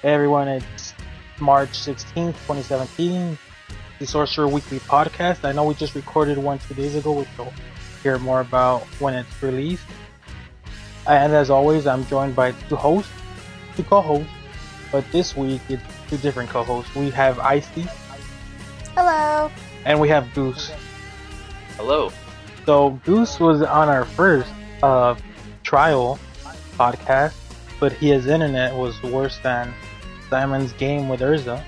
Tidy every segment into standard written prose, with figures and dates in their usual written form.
Hey everyone, it's March 16th, 2017, the Sorcerer Weekly podcast. I know we just recorded one 2 days ago, which you'll hear more about when it's released. And as always, I'm joined by two co-hosts, but this week it's two different co-hosts. We have Icy. Hello. And we have Goose. Hello. So Goose was on our first trial podcast, but his internet was worse than Simon's game with Urza,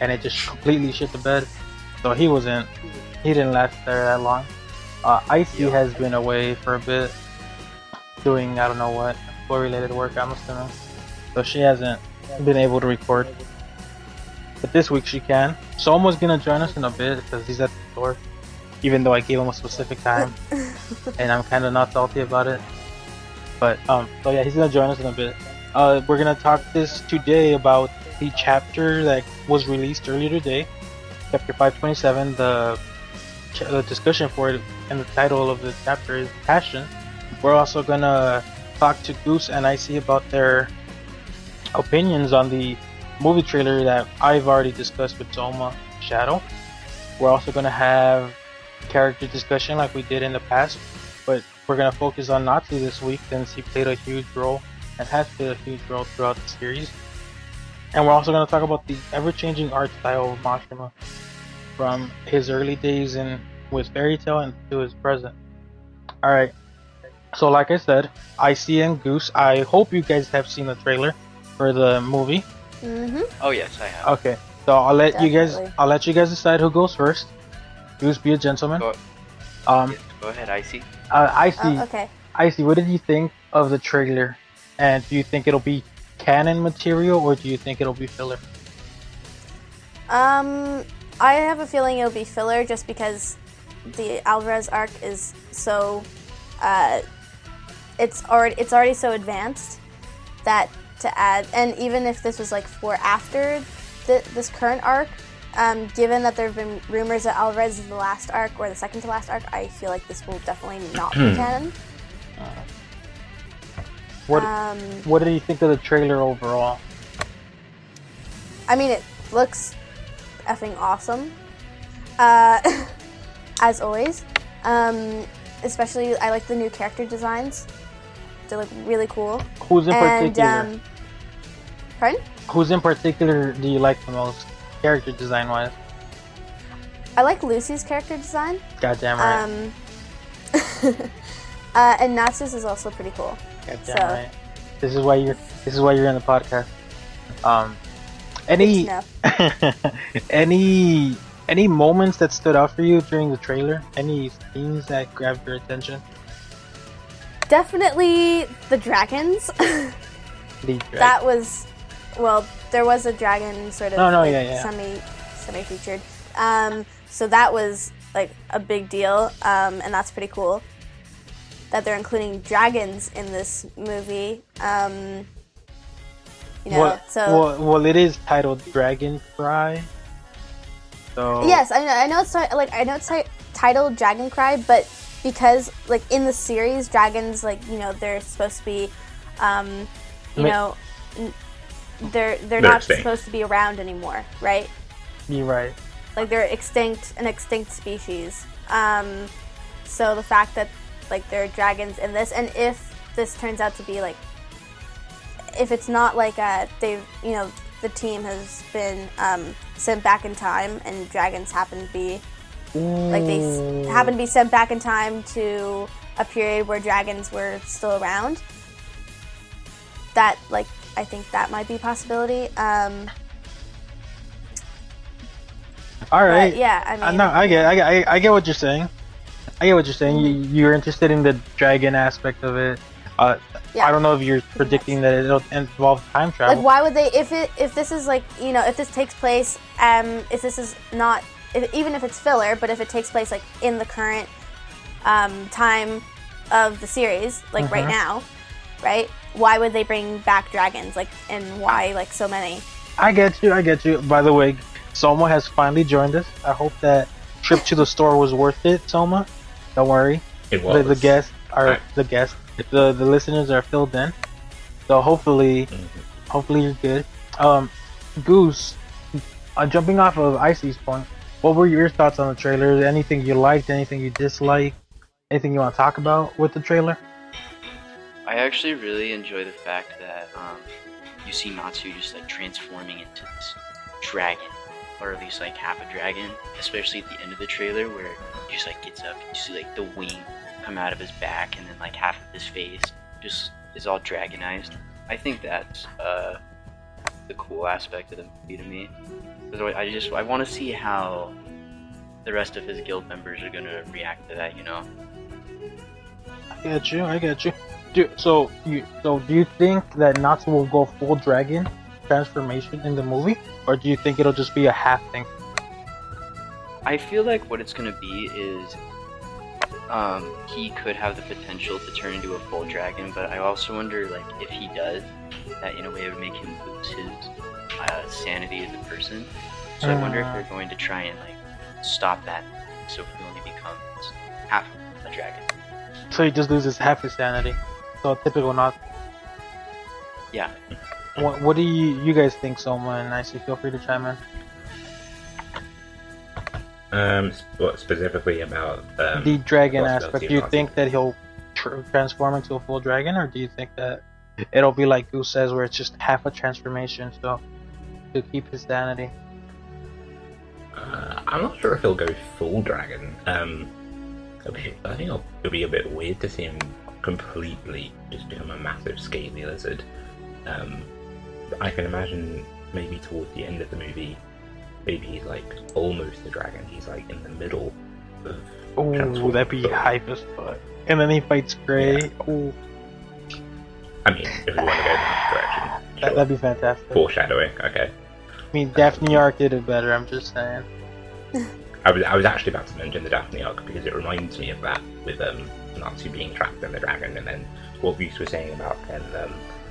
and it just completely shit the bed. So he didn't last there that long. Icy has been away for a bit, doing I don't know what related work, I'm assuming. So she hasn't been able to record. But this week she can. Someone's gonna join us in a bit because he's at the store, even though I gave him a specific time, and I'm kind of not salty about it. But so yeah, he's gonna join us in a bit. We're gonna talk this today about the chapter that was released earlier today, chapter 527. The discussion for it and the title of the chapter is Passion. We're also gonna talk to Goose and Icy about their opinions on the movie trailer that I've already discussed with Soma Shadow. We're also gonna have character discussion like we did in the past, but we're gonna focus on Natsu this week since he played a huge role and has played a huge role throughout the series. And we're also gonna talk about the ever-changing art style of Mashima from his early days with Fairy Tail and to his present. Alright, so like I said, Icy and Goose, I hope you guys have seen the trailer for the movie. Oh yes, I have. Okay, so I'll let you guys decide who goes first. Goose, be a gentleman. Go ahead, Icy. Icy. Okay. Icy, what did you think of the trailer? And do you think it'll be canon material or do you think it'll be filler? I have a feeling it'll be filler just because the Alvarez arc is so it's already so advanced that to add, and even if this was like for after this current arc, given that there have been rumors that Alvarez is the last arc or the second to last arc, I feel like this will definitely not be canon. What did you think of the trailer overall? I mean, it looks effing awesome, as always. Especially, I like the new character designs. They look really cool. Who's in particular? Pardon? Who's in particular do you like the most, character design wise? I like Lucy's character design. Goddamn right. And Natsu's is also pretty cool. Goddamn right. This is why you're in the podcast. Any moments that stood out for you during the trailer? Any scenes that grabbed your attention? Definitely the dragons. That was, there was a dragon sort of semi-featured. So that was like a big deal, and that's pretty cool that they're including dragons in this movie. It is titled Dragon Cry. So yes, I know it's titled Dragon Cry, but because like in the series, dragons they're supposed to be, they're not extinct. Supposed to be around anymore, right? You're right. Like they're an extinct species. So the fact that like there are dragons in this, and if this turns out to be like, if it's not like the team has been sent back in time, and dragons happen to be sent back in time to a period where dragons were still around. That I think that might be a possibility. All right. Yeah, I mean. No, I get what you're saying. You're interested in the dragon aspect of it. I don't know if you're predicting that it'll involve time travel. Like, why would they? If this is like, if this takes place, if this is not, even if it's filler, but if it takes place like in the current time of the series, like right now, right? Why would they bring back dragons? Like, and why like so many? I get you. By the way, Soma has finally joined us. I hope that trip to the store was worth it, Soma. Don't worry. It was. The listeners are filled in. So hopefully you're good. Goose, jumping off of Icy's point, what were your thoughts on the trailer? Anything you liked? Anything you disliked? Anything you want to talk about with the trailer? I actually really enjoy the fact that you see Natsu just like transforming into this dragon, or at least like half a dragon, especially at the end of the trailer where he just like gets up and you see like the wing come out of his back and then like half of his face just is all dragonized. I think that's the cool aspect of the movie to me. Because I want to see how the rest of his guild members are gonna react to that, you know? I get you. So do you think that Natsu will go full dragon transformation in the movie, or do you think it'll just be a half thing? I feel like what it's gonna be is he could have the potential to turn into a full dragon, but I also wonder like if he does, that in a way it would make him lose his sanity as a person. So I wonder if they're going to try and like stop that, so he only becomes half a dragon. So he just loses half his sanity. So typical not. Yeah. What do you guys think, Soma and Icy? Feel free to chime in. What specifically about the dragon aspect? Do you think that he'll transform into a full dragon, or do you think that it'll be like Goose says, where it's just half a transformation, so to keep his sanity? I'm not sure if he'll go full dragon. I think it'll be a bit weird to see him completely just become a massive scaly lizard. I can imagine maybe towards the end of the movie, maybe he's like almost a dragon. He's like in the middle of. Oh, that'd be hype as fuck. And then he fights Gray. Yeah. Oh. I mean, if we want to go in that direction, sure. That'd be fantastic. Foreshadowing, okay. I mean, Daphne Arc did it better. I'm just saying. I was actually about to mention the Daphne Arc because it reminds me of that with Natsu being trapped in the dragon, and then what Goose was saying about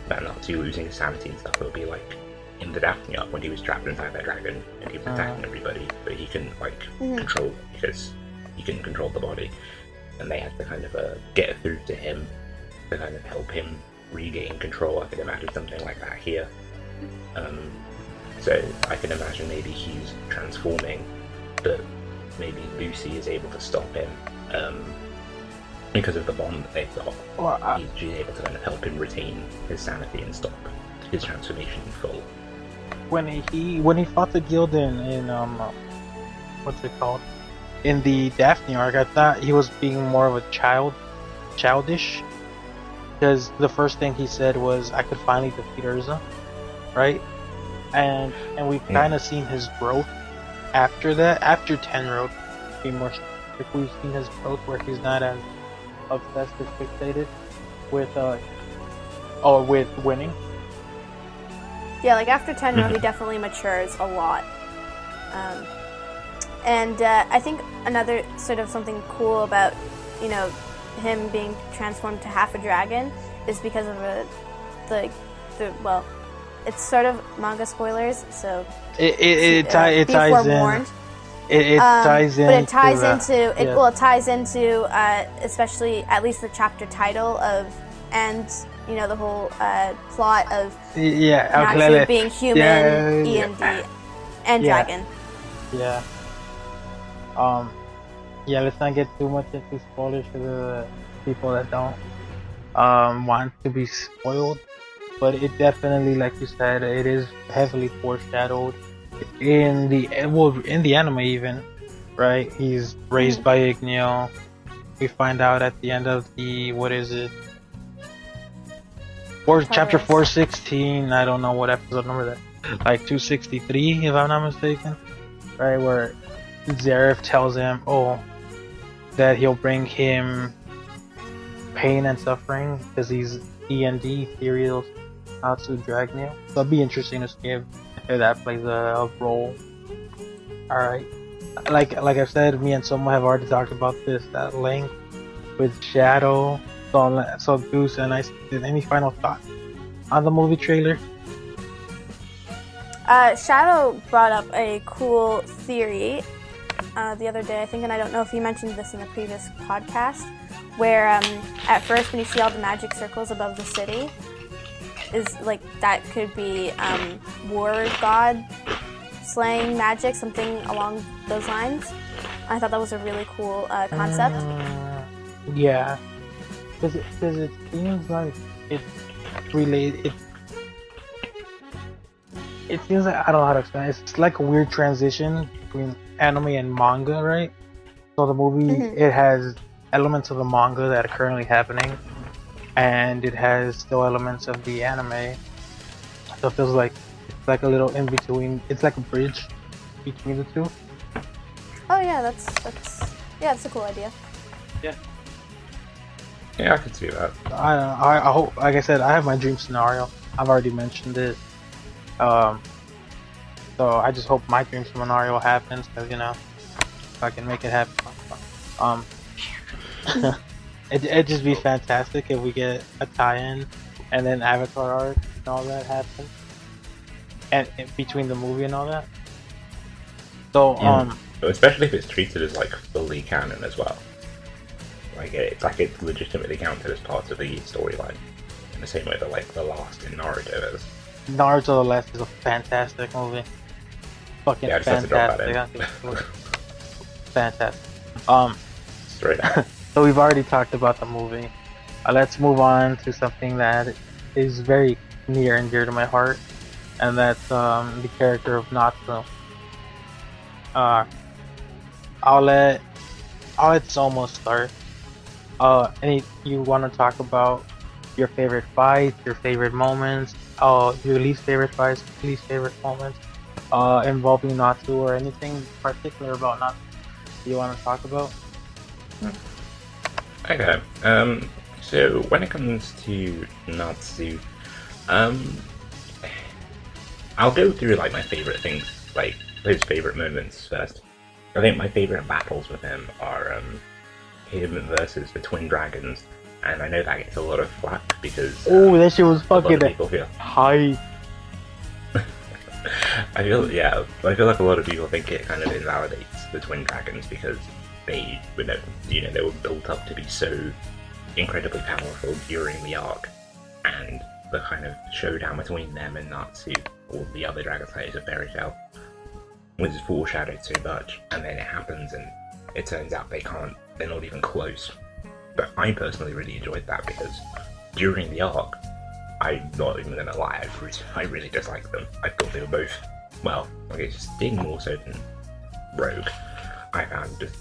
Natsu losing his sanity and stuff. It'll be like in the Daphne Arc when he was trapped inside that dragon and he was attacking everybody, but he can like control because he can control the body, and they had to kind of get through to him to kind of help him regain control. I can imagine something like that here. So I can imagine maybe he's transforming, but maybe Lucy is able to stop him because of the bond that they've got. Well, she's able to kind of help him retain his sanity and stop his transformation in full. When he fought the guild in what's it called? In the Daphne arc, I thought he was being more of a childish, because the first thing he said was, "I could finally defeat Urza," right? And we've kind of seen his growth after that. After Tenro, to be more specific, we've seen his growth where he's not as obsessed or fixated with with winning. Yeah, like after Tenro, he definitely matures a lot. And I think another sort of something cool about, you know, him being transformed to half a dragon is because of well, it's sort of manga spoilers, so it ties forewarned. in. It ties in. But it ties into it. Yeah. Well, it ties into especially at least the chapter title of, and you know, the whole plot of Natsu being human, END, and dragon. Yeah. Let's not get too much into spoilers for the people that don't want to be spoiled. But it definitely, like you said, it is heavily foreshadowed in the anime even, right? He's raised by Igneo. We find out at the end of the, what is it? Chapter 416, I don't know what episode number that, like 263 if I'm not mistaken, right? Where Zareth tells him, that he'll bring him pain and suffering because he's END, Ethereal Natsu Dragneo. So it'll be interesting to see if that plays a role. Alright. Like I've said, me and Soma have already talked about this at length with Shadow. So Goose and I, any final thoughts on the movie trailer? Shadow brought up a cool theory the other day, I think, and I don't know if you mentioned this in the previous podcast, where at first when you see all the magic circles above the city, is like that could be war god slaying magic, something along those lines. I thought that was a really cool concept. Yeah, because it seems like it's related. It seems like I don't know how to explain it. It's like a weird transition between anime and manga, right? So the movie it has elements of the manga that are currently happening, and it has still elements of the anime. So it feels like it's like a little in between. It's like a bridge between the two. Oh yeah, that's a cool idea. Yeah, I could see that. I hope, like I said, I have my dream scenario. I've already mentioned it. So I just hope my dream scenario happens, because if I can make it happen. It'd just be fantastic if we get a tie-in, and then Avatar art and all that happen, and in between the movie and all that. So especially if it's treated as like fully canon as well. Like it's legitimately counted as part of the storyline, in the same way that like The Last in Naruto is. Naruto The Last is a fantastic movie. Fucking Yeah, I just had to drop that fantastic. Fantastic. Straight up. So we've already talked about the movie. Let's move on to something that is very near and dear to my heart, and that's the character of Natsu. I'll let Somo start. You want to talk about your favorite fights, your favorite moments, your least favorite fights, least favorite moments, involving Natsu, or anything particular about Natsu you want to talk about? Okay. So when it comes to Natsu, I'll go through like my favorite things, like those favorite moments first. I think my favorite battles with him are him versus the Twin Dragons, and I know that gets a lot of flack because that shit was a lot fucking of people feel. high. I feel like a lot of people think it kind of invalidates the Twin Dragons because they they were built up to be so incredibly powerful during the arc, and the kind of showdown between them and Natsu, or the other Dragon Slayers of Fairy Tail, was foreshadowed so much, and then it happens and it turns out they're not even close. But I personally really enjoyed that because during the arc, I'm not even gonna lie, I really disliked them. I thought they were both, well, okay, Sting more so than Rogue, I found just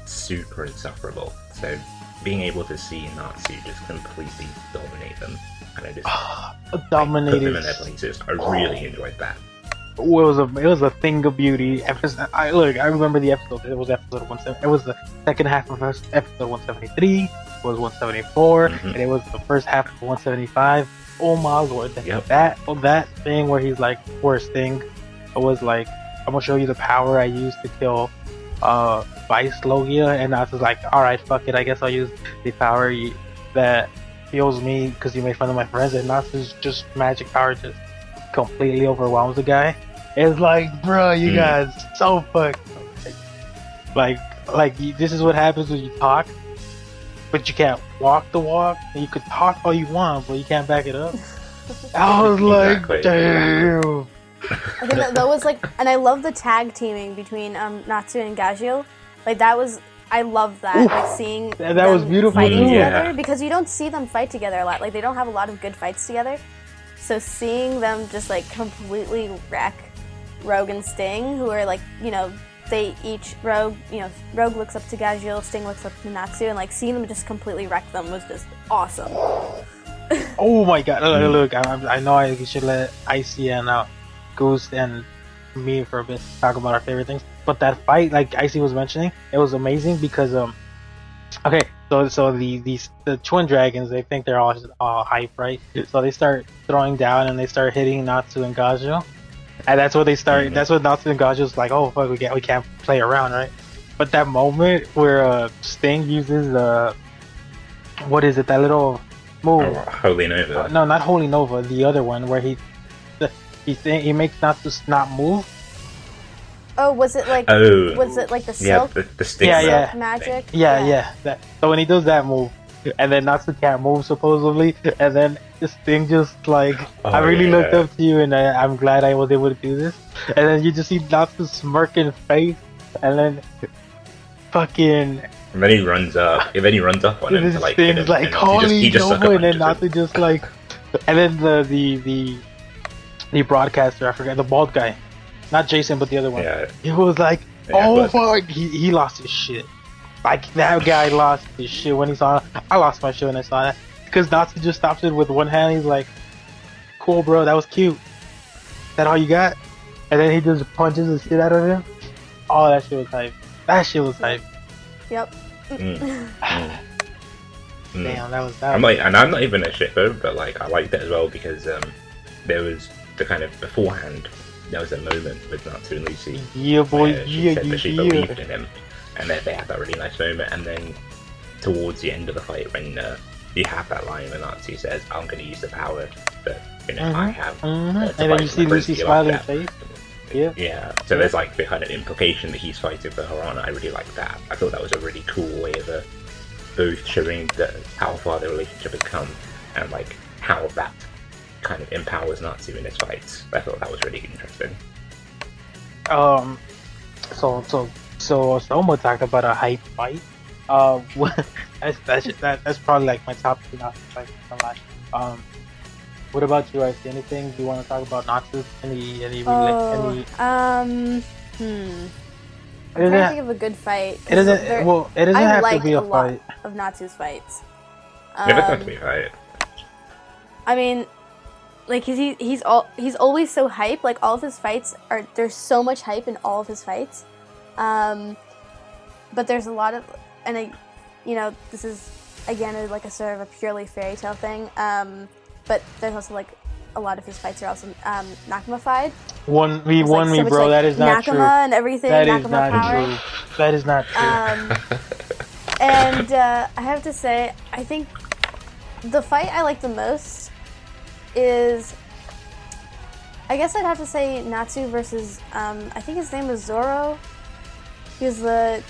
super insufferable. So being able to see Natsu just completely dominate them, and I just put them in their places, I really enjoyed that. It was a thing of beauty. I remember the episode. It was episode 170. It was the second half of episode 173. It was 174, and it was the first half of 175. Oh my lord! Yep. That thing where he's like, "Worst thing," it was like, "I'm gonna show you the power I used to kill Vice Logia," and I was like, "All right, fuck it. I guess I'll use the power that heals me because you made fun of my friends." And Natsu's just magic power just completely overwhelms the guy. It's like, bro, you guys so fucked. Like this is what happens when you talk, but you can't walk the walk. And you could talk all you want, but you can't back it up. I was like, damn. I think that was like, and I love the tag teaming between Natsu and Gagio. Like I love that. Oof. Like seeing that them was beautiful fighting too. together, because you don't see them fight together a lot. Like they don't have a lot of good fights together. So seeing them just like completely wreck Rogue and Sting, who are like, they each Rogue looks up to Gagio, Sting looks up to Natsu, and like seeing them just completely wreck them was just awesome. Oh my god! Look, I know I should let Icy and Goose and me for a bit talk about our favorite things, but that fight, like Icy was mentioning, it was amazing because okay, so the Twin Dragons, they think they're all hype, right? So they start throwing down and they start hitting Natsu and Gagio. And that's what they start. That's what Natsu and Gajo's like. Oh fuck, we can't play around, right? But that moment where Sting uses what is it? That little move? Holy Nova. No, not Holy Nova. The other one where he makes Natsu not move. Oh, was it like the silk? Yeah, the stick magic. Yeah. So when he does that move, and then Natsu can't move supposedly, and then this thing just like Oh, I really looked yeah. up to you, and I'm glad I was able to do this. And then you just see Natsu's smirking face, and then fucking And then he runs up. And then he runs up on him this to like hit thing's him. like and Natsu holy sucker Nova, and then punches him. Natsu just like, and then the broadcaster, I forget, the bald guy, not Jason but the other one. Yeah. He was like, Yeah, oh but- fuck, he lost his shit. Like that guy lost his shit when he saw. I lost my shit when I saw that because Natsu just stops it with one hand. He's like, cool, bro, that was cute. Is that all you got? And then he just punches the shit out of him. Oh, that shit was hype. That shit was hype. Yep. Mm. Damn, that was I'm like, and I'm not even a shipper, but like I liked it as well because there was the kind of beforehand. There was a moment with Natsu and Lucy Yeah, boy, where she yeah, said that she yeah. believed in him, and then they had that really nice moment. And then towards the end of the fight, when you have that line where Natsu says, "I'm going to use the power that I have," to And then fight you for see my Lucy's principle," smiling like that. face. Yeah. Yeah, so there's like the kind of implication that he's fighting for her honor. I really like that. I thought that was a really cool way of both showing that how far the relationship has come and like how that kind of empowers Natsu in his fights. I thought that was really interesting. So Soma talked about a hype fight. That's probably like my top two Natsu fights. What about you, Icy? Anything you want to talk about Natsu? Any? I'm It trying to doesn't. think of a good fight. It doesn't. Well, it doesn't I have like to be a lot fight. of Natsu's fights. Yeah, that's not to be right. I mean, like he's always so hype. Like all of his fights there's so much hype in all of his fights. But there's a lot of, and this is again like a sort of a purely fairy tale thing. But there's also like a lot of his fights are also Nakama-fied. One v There's, like, one me, so much, bro. like, That is not Nakama true. and everything. That is Nakama not power. true. That is not true. And I have to say, I think the fight I like the most is, I guess I'd have to say Natsu versus, I think his name was Zoro. He was the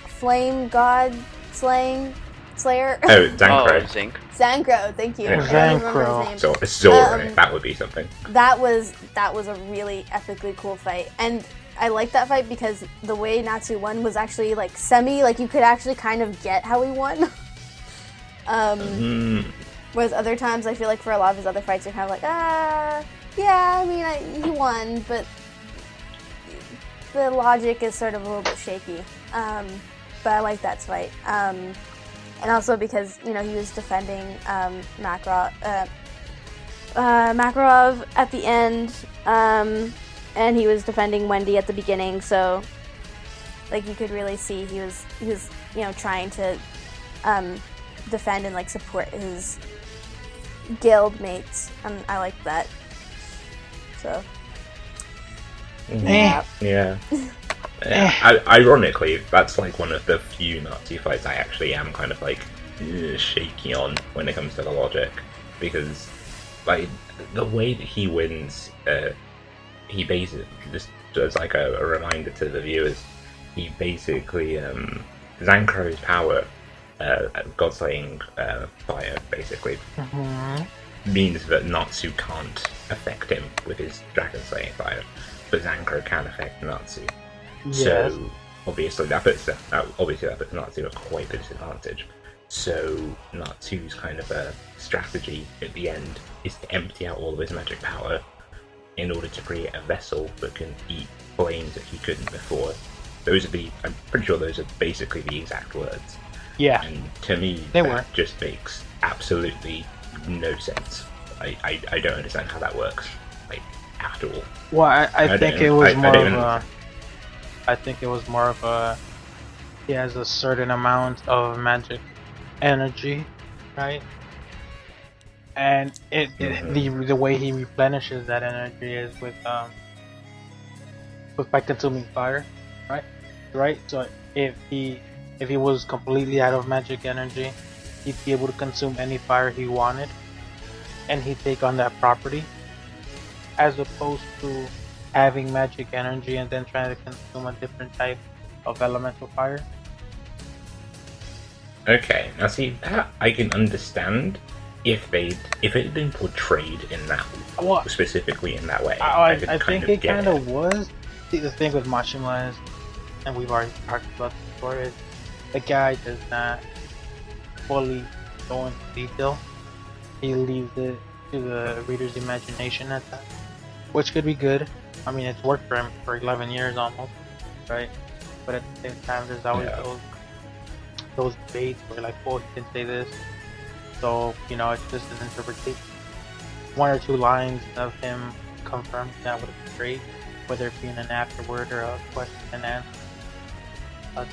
flame god slayer. Oh, Zankro. Zinc. Zankro, thank you. Yeah. I don't remember Zankro. his name. So it's Zoro. Um, That would be something. That was a really epically cool fight, and I liked that fight because the way Natsu won was actually like like you could actually kind of get how he won. Whereas other times I feel like for a lot of his other fights you're kind of like, yeah, I mean he won, but the logic is sort of a little bit shaky. But I like that fight, and also because he was defending Makarov at the end, and he was defending Wendy at the beginning. So, like you could really see he was trying to defend and like support his guild mates, and I liked that. So, Eh. Yeah. Ironically, that's like one of the few Nazi fights I actually am kind of like shaky on when it comes to the logic, because like the way that he wins, he basically just as like a reminder to the viewers, he basically Zankro's power, God-slaying fire, basically means that Natsu can't affect him with his dragon-slaying fire, but Zankro can affect Natsu. Yes. So obviously that puts Natsu at quite a disadvantage. So Natsu's kind of a strategy at the end is to empty out all of his magic power in order to create a vessel that can eat flames that he couldn't before. I'm pretty sure those are basically the exact words. Yeah. And to me, They that were. just makes absolutely no sense. I don't understand how that works, like, at all. Well, I think it was more don't of even- a. I think it was more of a. He has a certain amount of magic energy, right? And the way he replenishes that energy is with by consuming fire, right? Right. So if he was completely out of magic energy, he'd be able to consume any fire he wanted, and he'd take on that property, as opposed to having magic energy and then trying to consume a different type of elemental fire. Okay, now see, that I can understand, if it had been portrayed in that Well, specifically in that way, I think it kind of was. See, the thing with Mashima is, and we've already talked about this before, is the guy does not fully go into detail. He leaves it to the reader's imagination at that, which could be good. I mean, it's worked for him for 11 years almost, right? But at the same time, there's always those debates where like, oh, he didn't say this, so it's just an interpretation. One or two lines of him confirming that would be great, whether it be in an afterword or a question and answer,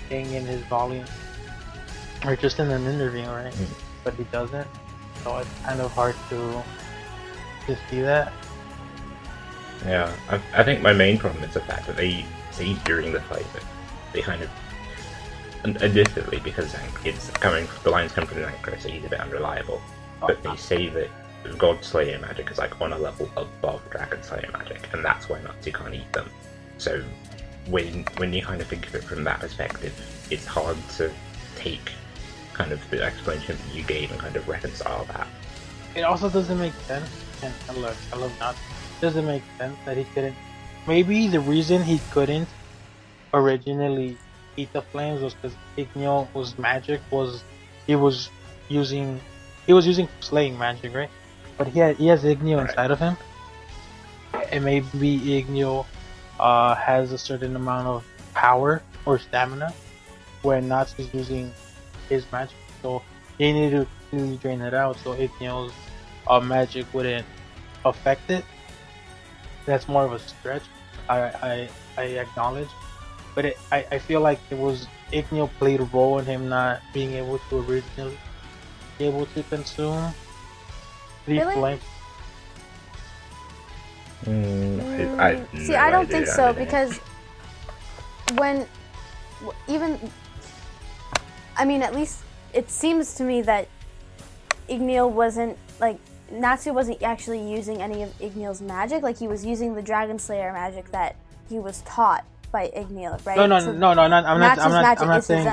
thing in his volume, or just in an interview, right? But he doesn't, so it's kind of hard to see that. Yeah, I think my main problem is the fact that they say during the fight that they kind of, admittedly, because the lines come from Ankara, so he's a bit unreliable, but they say that God Slayer magic is like on a level above Dragon Slayer magic, and that's why Natsu can't eat them. So when you kind of think of it from that perspective, it's hard to take kind of the explanation that you gave and kind of reconcile that. It also doesn't make sense, and look, I love Natsu. It doesn't make sense that he couldn't. Maybe the reason he couldn't originally eat the flames was because Ignio's magic was he was using slaying magic, right? But he has Ignio inside of him, and maybe Ignio has a certain amount of power or stamina when Natsu's using his magic, so he needed to completely drain it out so Ignio's magic wouldn't affect it. That's more of a stretch, I acknowledge, but I feel like it was Ignio played a role in him not being able to originally be able to consume the flame. I don't think so, because at least it seems to me that Ignio wasn't Natsu wasn't actually using any of Ignio's magic. Like, he was using the Dragon Slayer magic that he was taught by Ignio, right? No, so I'm not saying.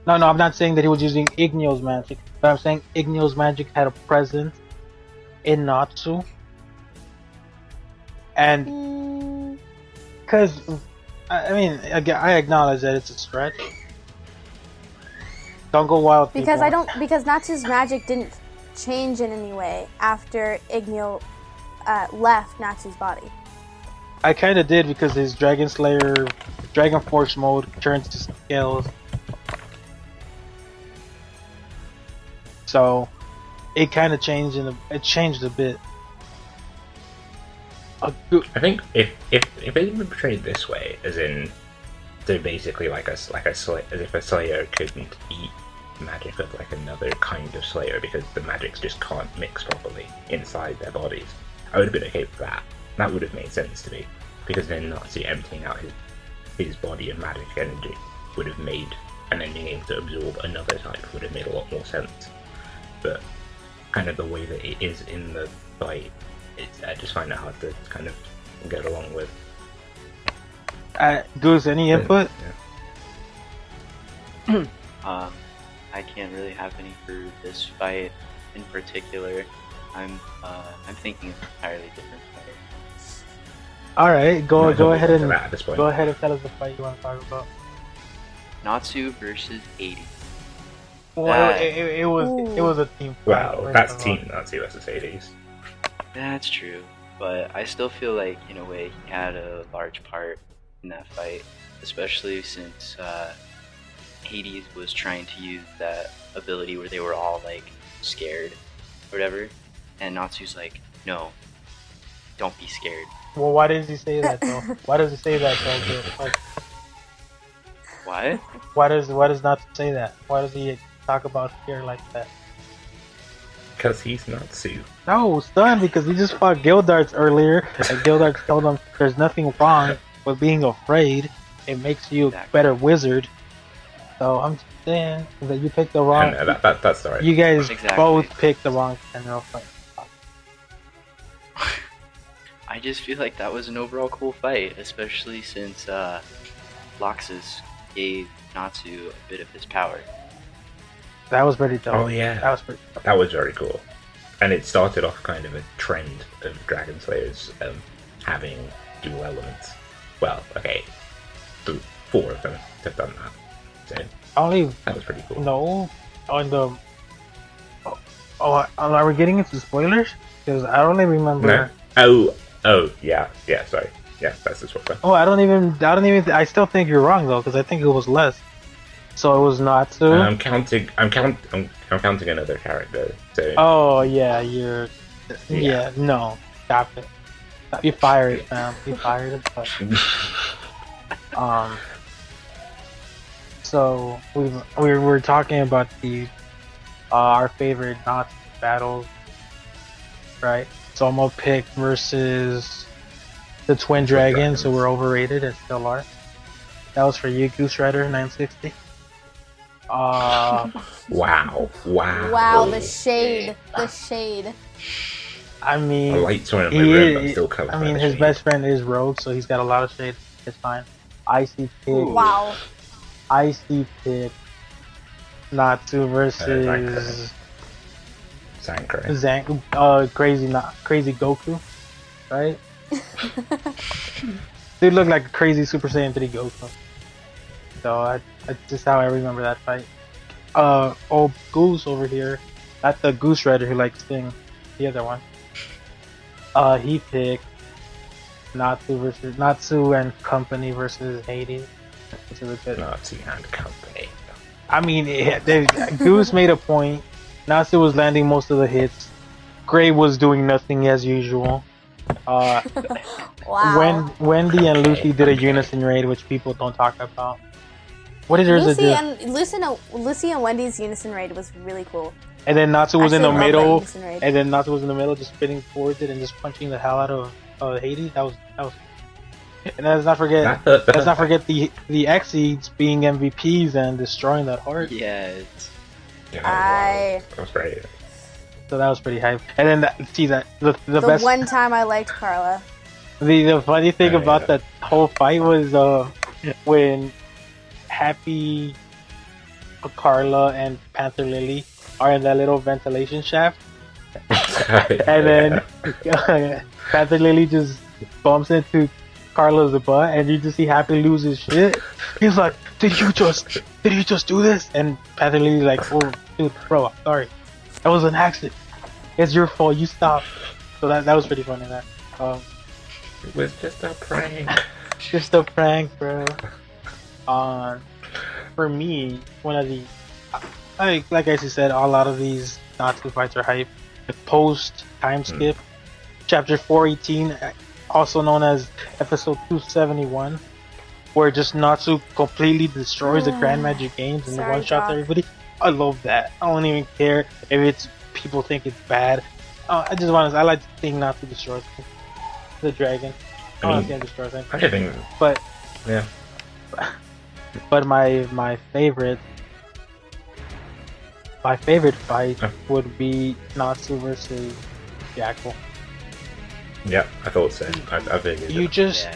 No, I'm not saying that he was using Ignio's magic, but I'm saying Ignio's magic had a presence in Natsu, and because I acknowledge that it's a stretch. Don't go wild, people. Because Natsu's magic didn't change in any way after Ignio left Natsu's body. I kind of did, because his Dragon Slayer, Dragon Force mode turns to scales. So it kind of changed a bit. I think if it had been portrayed this way, as in, so basically as if a Slayer couldn't eat magic of like another kind of Slayer because the magics just can't mix properly inside their bodies, I would have been okay with that. That would have made sense to me, because then Natsu emptying out his body of magic energy would have made, and then being able to absorb another type would have made a lot more sense. But kind of the way that it is in the fight, I just find it hard to kind of get along with. Goose, any input? Yeah. I can't really have any for this fight in particular. I'm thinking of an entirely different fight. All right, go ahead and tell us the fight you want to talk about. Natsu versus 80. Well, it was a team fight. Wow, that's Team Natsu versus 80s. That's true, but I still feel like, in a way, he had a large part in that fight, especially since Hades was trying to use that ability where they were all, scared, or whatever, and Natsu's like, no, don't be scared. Well, why does he say that, though? Why does he say that, though? What? Why does Natsu say that? Why does he talk about fear like that? Because he's Natsu. No, stun, because he just fought Gildarts earlier, and Gildarts told him there's nothing wrong with being afraid. It makes you a better wizard. So I'm just saying that you picked the wrong. That's alright. You guys both picked the wrong general fight. I just feel like that was an overall cool fight, especially since Loxus gave Natsu a bit of his power. That was pretty dope. Oh yeah, That was pretty dope. that was very cool. And it started off kind of a trend of Dragon Slayers having dual elements. Well, okay, 4 of them have done that. So Only that was pretty cool. no on the. Are we getting into spoilers? Because I don't even remember. No. Oh, yeah, sorry. Yeah, that's the spoiler. Oh, I don't even. I still think you're wrong though, because I think it was less. So it was Natsu. I'm counting another character. So Oh yeah, you're. Yeah, no, stop it. You fired, fam. You fired. So we're talking about the our favorite Nazi battles, right? So I'm gonna pick versus the Twin Dragons, who were overrated and still are. That was for you, Goose Rider 960. wow. Wow, the shade. I The lights are in my he room, I'm is, still covered. I by mean, the his shade. best friend is Rogue, so he's got a lot of shade. It's fine. Icy Pig. wow. Icy Pig. Natsu versus Sankrai. crazy Goku, right? Dude looked like a crazy Super Saiyan 3 Goku. So that's just how I remember that fight. Old Goose over here, not the Goose Rider who likes Sting, the other one. He picked Natsu and Company versus Hades. Which is a good. Nazi and Company. I mean, Goose made a point. Natsu was landing most of the hits. Gray was doing nothing as usual. Wow. Wendy and Lucy did a unison raid, which people don't talk about. What did Urza do? Lucy and Wendy's unison raid was really cool. And then Natsu was in the Actually, I love that middle. unison raid. And then Natsu was in the middle, just spinning towards it and just punching the hell out of Hades. That was. And let's not forget the Exceeds being MVPs and destroying that heart. Yeah, it's That was great. So that was pretty hype. And then the The best. one time I liked Carla. The funny thing Oh, about yeah. that whole fight was when Happy, Carla, and Panther Lily are in that little ventilation shaft, and then Panther Lily just bumps into Carla's butt, and you just see Happy lose his shit. He's like, "Did you just do this?" And Panther Lily's like, "Oh, dude, bro, I'm sorry. That was an accident. It's your fault. You stopped." So that was pretty funny. That It was just a prank. just a prank, bro. For me, one of the like I said, a lot of these Natsu fights are hype. The post time skip, chapter 418, also known as episode 271, where just Natsu completely destroys the Grand Magic Games and Sorry, one shots Doc. everybody. I love that. I don't even care if it's people think it's bad. I like to think Natsu destroys the dragon. I don't think it destroys anything. I don't think. But Yeah. But my favorite fight would be Natsu versus Jackal. Yeah, I thought so. I figured. You just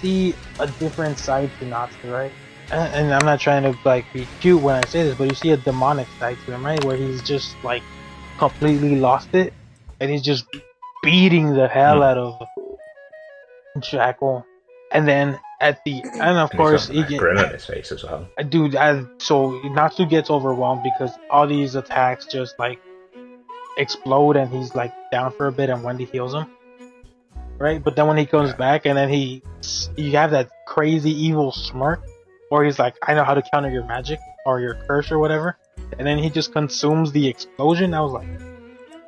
see a different side to Natsu, right? And I'm not trying to like be cute when I say this, but you see a demonic side to him, right? Where he's just like completely lost it, and he's just beating the hell out of Jackal, and then of course he got that grin on his face as well. Dude, so Natsu gets overwhelmed because all these attacks just like explode and he's like down for a bit and Wendy heals him. Right? But then when he comes back and then you have that crazy evil smirk where he's like, I know how to counter your magic or your curse or whatever. And then he just consumes the explosion. I was like,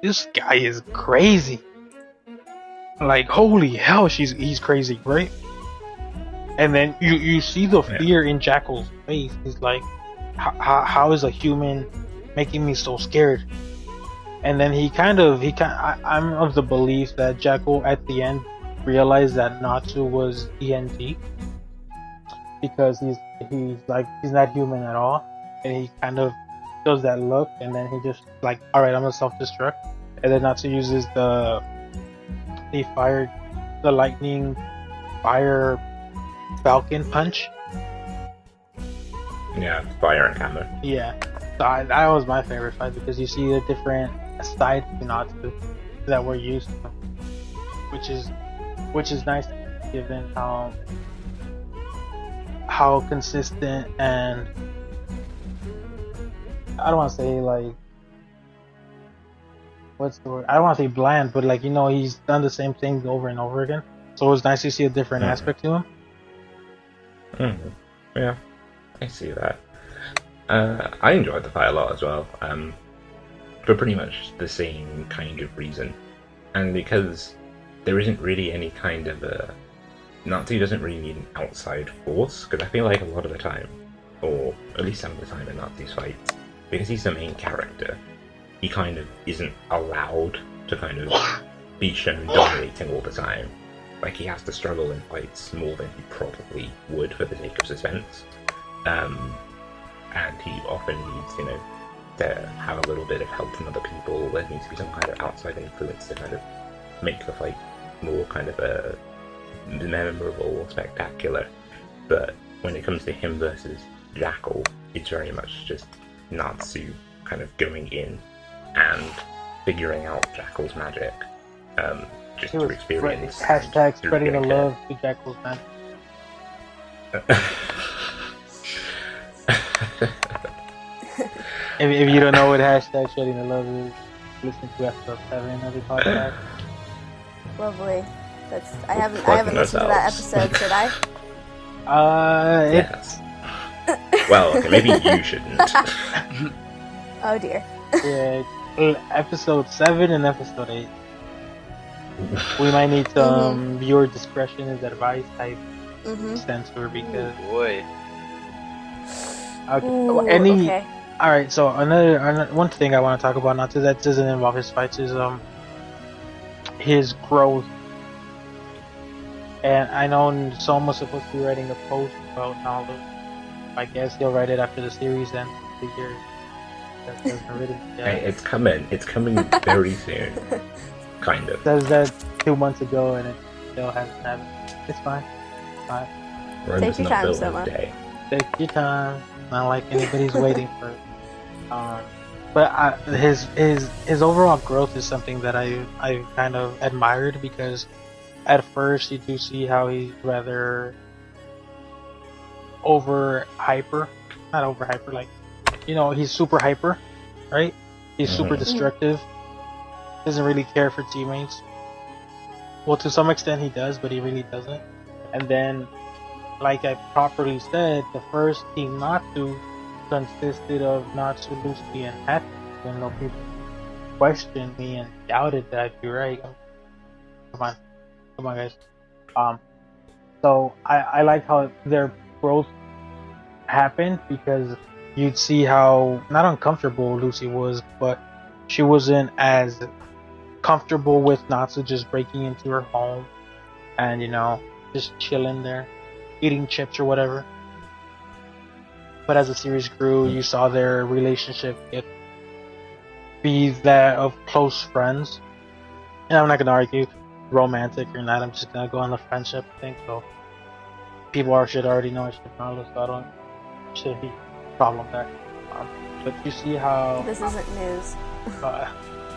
this guy is crazy. Like, holy hell, he's crazy, right? And then you see the fear in Jackal's face. He's like, how is a human making me so scared? And then I'm of the belief that Jackal at the end realized that Natsu was ENT because he's not human at all, and he kind of does that look, and then he just like, all right, I'm gonna self-destruct, and then Natsu uses the lightning fire Falcon punch. Yeah, fire and hammer. Yeah, So that was my favorite fight because you see the different sides to Natsu that we're used to, which is nice given how consistent and I don't want to say like what's the word? I don't want to say bland, but like he's done the same thing over and over again. So it was nice to see a different aspect to him. Yeah, I see that. I enjoyed the fight a lot as well, for pretty much the same kind of reason, and because there isn't really any kind of a Natsu doesn't really need an outside force, because I feel like a lot of the time, or at least some of the time in Natsu's fights, because he's the main character, he kind of isn't allowed to kind of be shown dominating all the time. Like, he has to struggle in fights more than he probably would for the sake of suspense. And he often needs, to have a little bit of help from other people. There needs to be some kind of outside influence to kind of make the fight more kind of memorable or spectacular. But when it comes to him versus Jackal, it's very much just Natsu kind of going in and figuring out Jackal's magic. Just to experience. Hashtag spreading the love to Jackal's magic. If you don't know what hashtag spreading the love is, listen to episode 7 of the podcast. Lovely. I haven't listened to that episode, should I? Yes. Well, okay, maybe you shouldn't. Oh dear. Yeah, episode 7 and episode 8. We might need some viewer discretion is advice type censor because. Oh boy. Okay. Ooh, okay. All right. So another one thing I want to talk about, not that doesn't involve his fights, is his growth. And I know someone's supposed to be writing a post about Nalu. I guess he'll write it after the series ends. Figure that doesn't really. Hey, it's coming. It's coming very soon. Kind of. Says that 2 months ago, and it still hasn't happened. It's fine. Fine. Take your time, Soma. Take your time. Not like anybody's waiting for it. But his overall growth is something that I kind of admired because at first you do see how he's rather not over hyper, like he's super hyper, right? He's super destructive. Doesn't really care for teammates. Well, to some extent he does, but he really doesn't. And then, like I properly said, the first team Natsu consisted of Natsu, Lucy, and Happy. Even though people questioned me and doubted that I'd be right. Come on, guys. So I like how their growth happened because you'd see how not uncomfortable Lucy was, but she wasn't as comfortable with Natsu just breaking into her home and just chilling there, eating chips or whatever. But as the series grew, you saw their relationship be that of close friends. And I'm not gonna argue romantic or not. I'm just gonna go on the friendship thing. So people should already know I should know, so shouldn't be a problem there. But you see how this isn't news.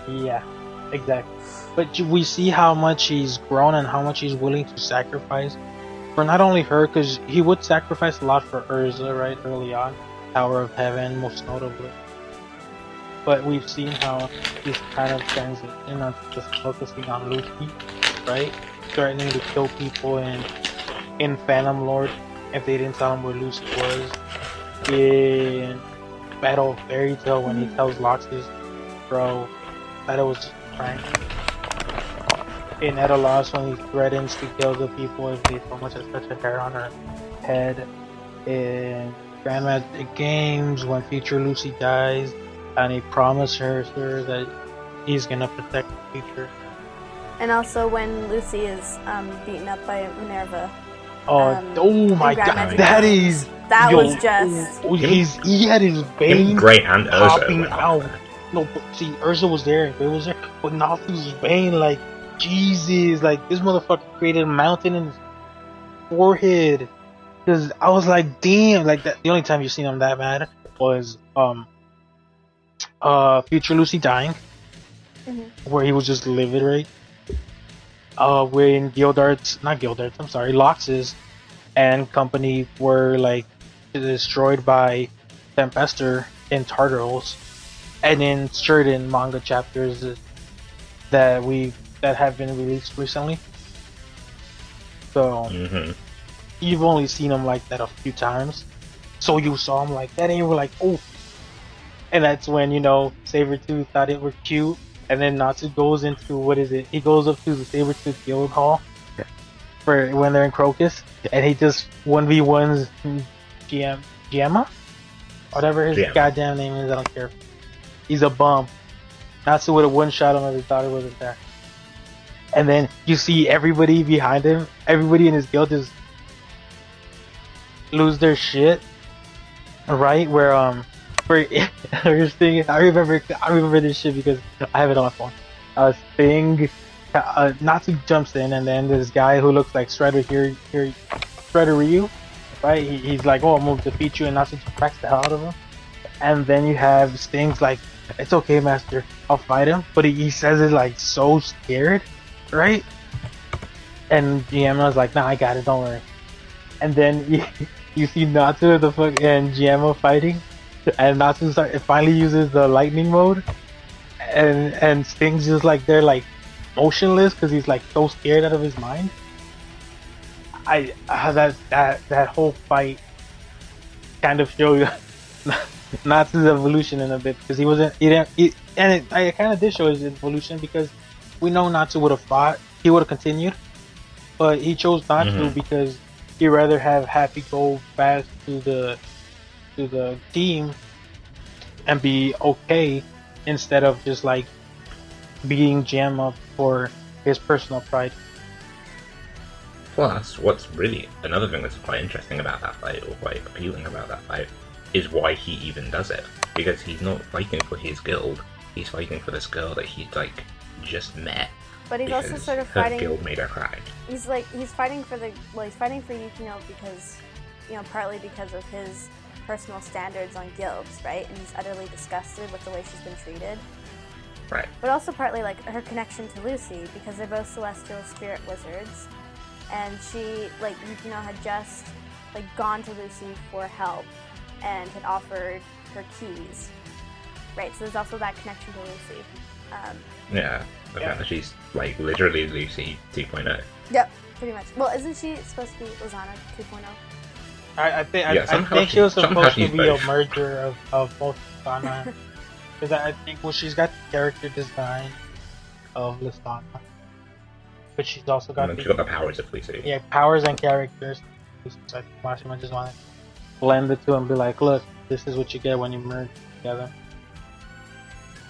Yeah, exactly. But we see how much he's grown and how much he's willing to sacrifice for not only her, because he would sacrifice a lot for Urza, right, early on, Tower of Heaven, most notably. But we've seen how he's kind of transitioned on just focusing on Lucy, right? Threatening to kill people in Phantom Lord if they didn't tell him where Lucy was. In Battle of Fairy Tail, when he tells Lox's bro that it was just a prank. In Edolos, when he threatens to kill the people if they so much as touch a hair on her head. In Grand Magic Games, when future Lucy dies, and he promised her that he's gonna protect the future. And also when Lucy is beaten up by Minerva. Oh my god, that was just. He had his vein popping out. No, but see, Urza was there, but Natsu's vein, like, Jesus, like, this motherfucker created a mountain in his forehead. Because I was like, damn, like, that. The only time you've seen him that mad was Future Lucy dying, where he was just livid, right? When I'm sorry, Lox's and company were like destroyed by Tempester in Tartarus, and in certain manga chapters that have been released recently. So you've only seen him like that a few times. So you saw him like that, and you were like, oh. And that's when, Sabretooth thought it were cute, and then Natsu goes into, what is it? He goes up to the Sabretooth Guild Hall for when they're in Crocus, and he just 1v1s Giamma? Whatever his goddamn name is, I don't care. He's a bum. Natsu would have one-shot him if he thought it wasn't there. And then you see everybody behind him, everybody in his guild just lose their shit. Right? Where, I remember this shit because I have it on my phone. Sting, Natsu jumps in, and then this guy who looks like Shredder Ryu, right? He's like, oh, I'm going to defeat you, and Natsu just cracks the hell out of him. And then you have Sting's like, it's okay, master, I'll fight him. But he says it like so scared, right? And Giamma's like, nah, I got it, don't worry. And then you see Natsu and Giamma fighting, and Natsu finally uses the lightning mode, and Sting's just like they're like motionless because he's like so scared out of his mind. That whole fight kind of show you Natsu's evolution in a bit, because I kind of did show his evolution, because we know Natsu would have fought, he would have continued, but he chose not to because he'd rather have Happy go fast to the team and be okay, instead of just like beating Jam up for his personal pride. Plus, what's really another thing that's quite interesting about that fight, or quite appealing about that fight, is why he even does it. Because he's not fighting for his guild, he's fighting for this girl that he'd like just met. But he's also sort of her fighting. Guild made her cry. He's fighting for Yukino because, partly because of his personal standards on guilds, right? And he's utterly disgusted with the way she's been treated. Right. But also partly like her connection to Lucy, because they're both celestial spirit wizards, and she, like, Yukino had just like gone to Lucy for help and had offered her keys, right? So there's also that connection to Lucy. Yeah, the fact that she's like literally Lucy 2.0. Yep, pretty much. Well, isn't she supposed to be Lozana 2.0? I think she was supposed to be a merger of both Lozana, because I think she's got the character design of Lozana, but she's also got the powers of Lucy. Yeah, powers and characters. So Mashima just want to blend the two and be like, look, this is what you get when you merge together.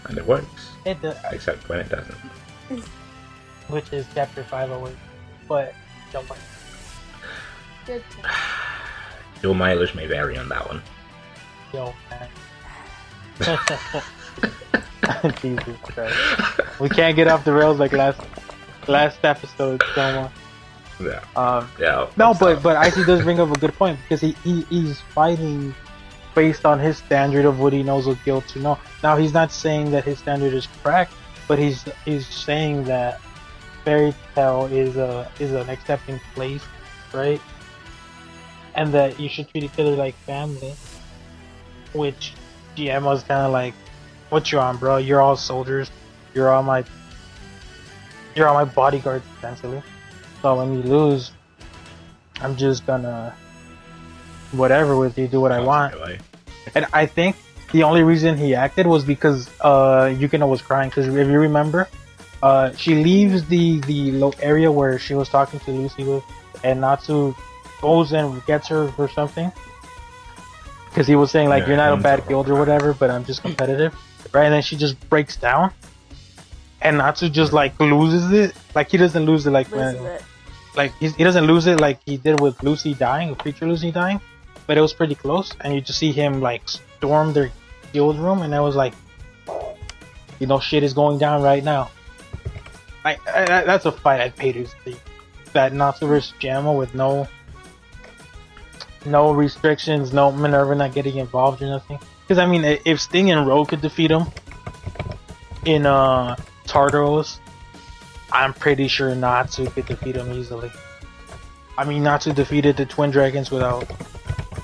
And it works. It does. Except when it doesn't. Which is chapter 508. But don't worry. Good. Your mileage may vary on that one. Yo, man. Jesus Christ. We can't get off the rails like last episode, so yeah. No, but Icy does bring up a good point, because he's fighting based on his standard of what he knows what guild to know. Now, he's not saying that his standard is correct, but he's saying that Fairy Tail is an accepting place, right? And that you should treat each other like family. Which GM was kind of like, "What you on, bro? You're all soldiers. You're all my bodyguards, essentially. So when you lose, I'm just gonna whatever with you, do what I want." And I think the only reason he acted was because Yukino was crying. Because if you remember, she leaves the area where she was talking to Lucy with, and Natsu goes and gets her for something. Because he was saying like, you're not a bad guild or whatever, but I'm just competitive, right? And then she just breaks down, and Natsu just like loses it. Like he doesn't lose it like he doesn't lose it like he did with Lucy dying, future Lucy dying. But it was pretty close, and you just see him like storm their guild room, and I was like, shit is going down right now. That's a fight I'd pay to see. That Natsu vs Jamma with no restrictions, no Minerva not getting involved or nothing. Because I mean, if Sting and Rogue could defeat him in Tartaros, I'm pretty sure Natsu could defeat him easily. I mean, Natsu defeated the Twin Dragons without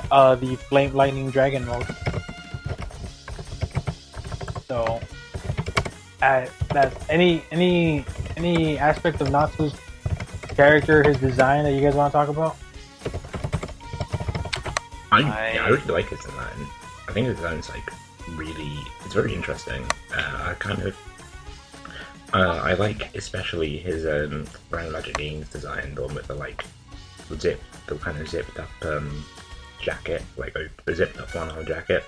the Flame Lightning Dragon mode. So, that's any aspect of Natsu's character, his design that you guys want to talk about? I really like his design. I think his design's like it's very interesting. I like especially his Grand Magic Games design, the one with the kind of zipped up jacket, like the zipped up one-arm jacket.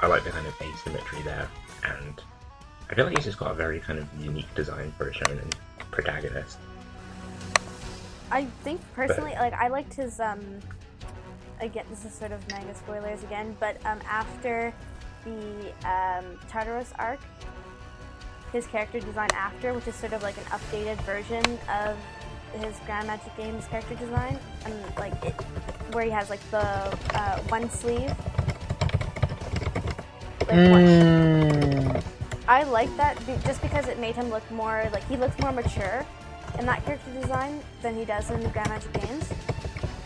I like the kind of asymmetry there, and I feel like he's just got a very kind of unique design for a shonen protagonist. I think personally, I liked his again, this is sort of manga spoilers again, but after the Tartaros arc, his character design after, which is sort of like an updated version of his Grand Magic Games character design, and where he has like the one sleeve. I like that just because it made him look more like he looks more mature in that character design than he does in the Grand Magic Games.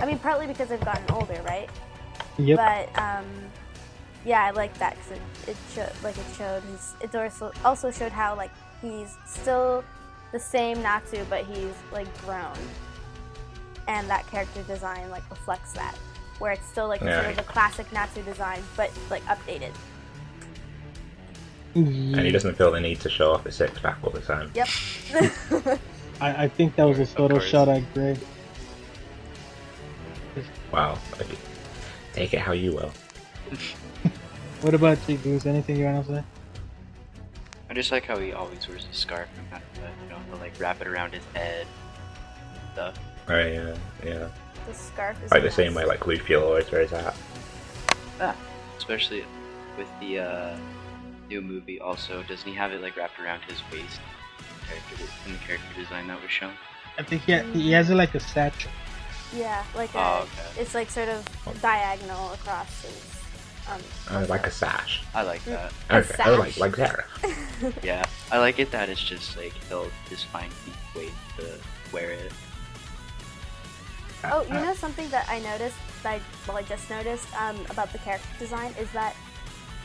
I mean, partly because they've gotten older, right? Yep. But yeah, I like that because it also showed how like he's still the same Natsu, but he's like grown, and that character design like reflects that, where it's still like sort of the classic Natsu design, but like updated. And he doesn't feel the need to show off his six-pack all the time. Yep. I think that was a photo shot at Greg. Wow. Take it how you will. What about you, Goose? Anything you want to say? I just like how he always wears a scarf no matter what, to like wrap it around his head and stuff. Oh yeah. The scarf is Like the same way like Luffy always wears that. Especially with the new movie also, doesn't he have it like wrapped around his waist in the character design that was shown? I think he has it like a satchel. Yeah, like it's like sort of diagonal across his like a sash. I like that. Okay. Oh, like Zara. Yeah, I like it that it's just like he'll just find the way to wear it. Oh, you know something that I noticed, I just noticed about the character design is that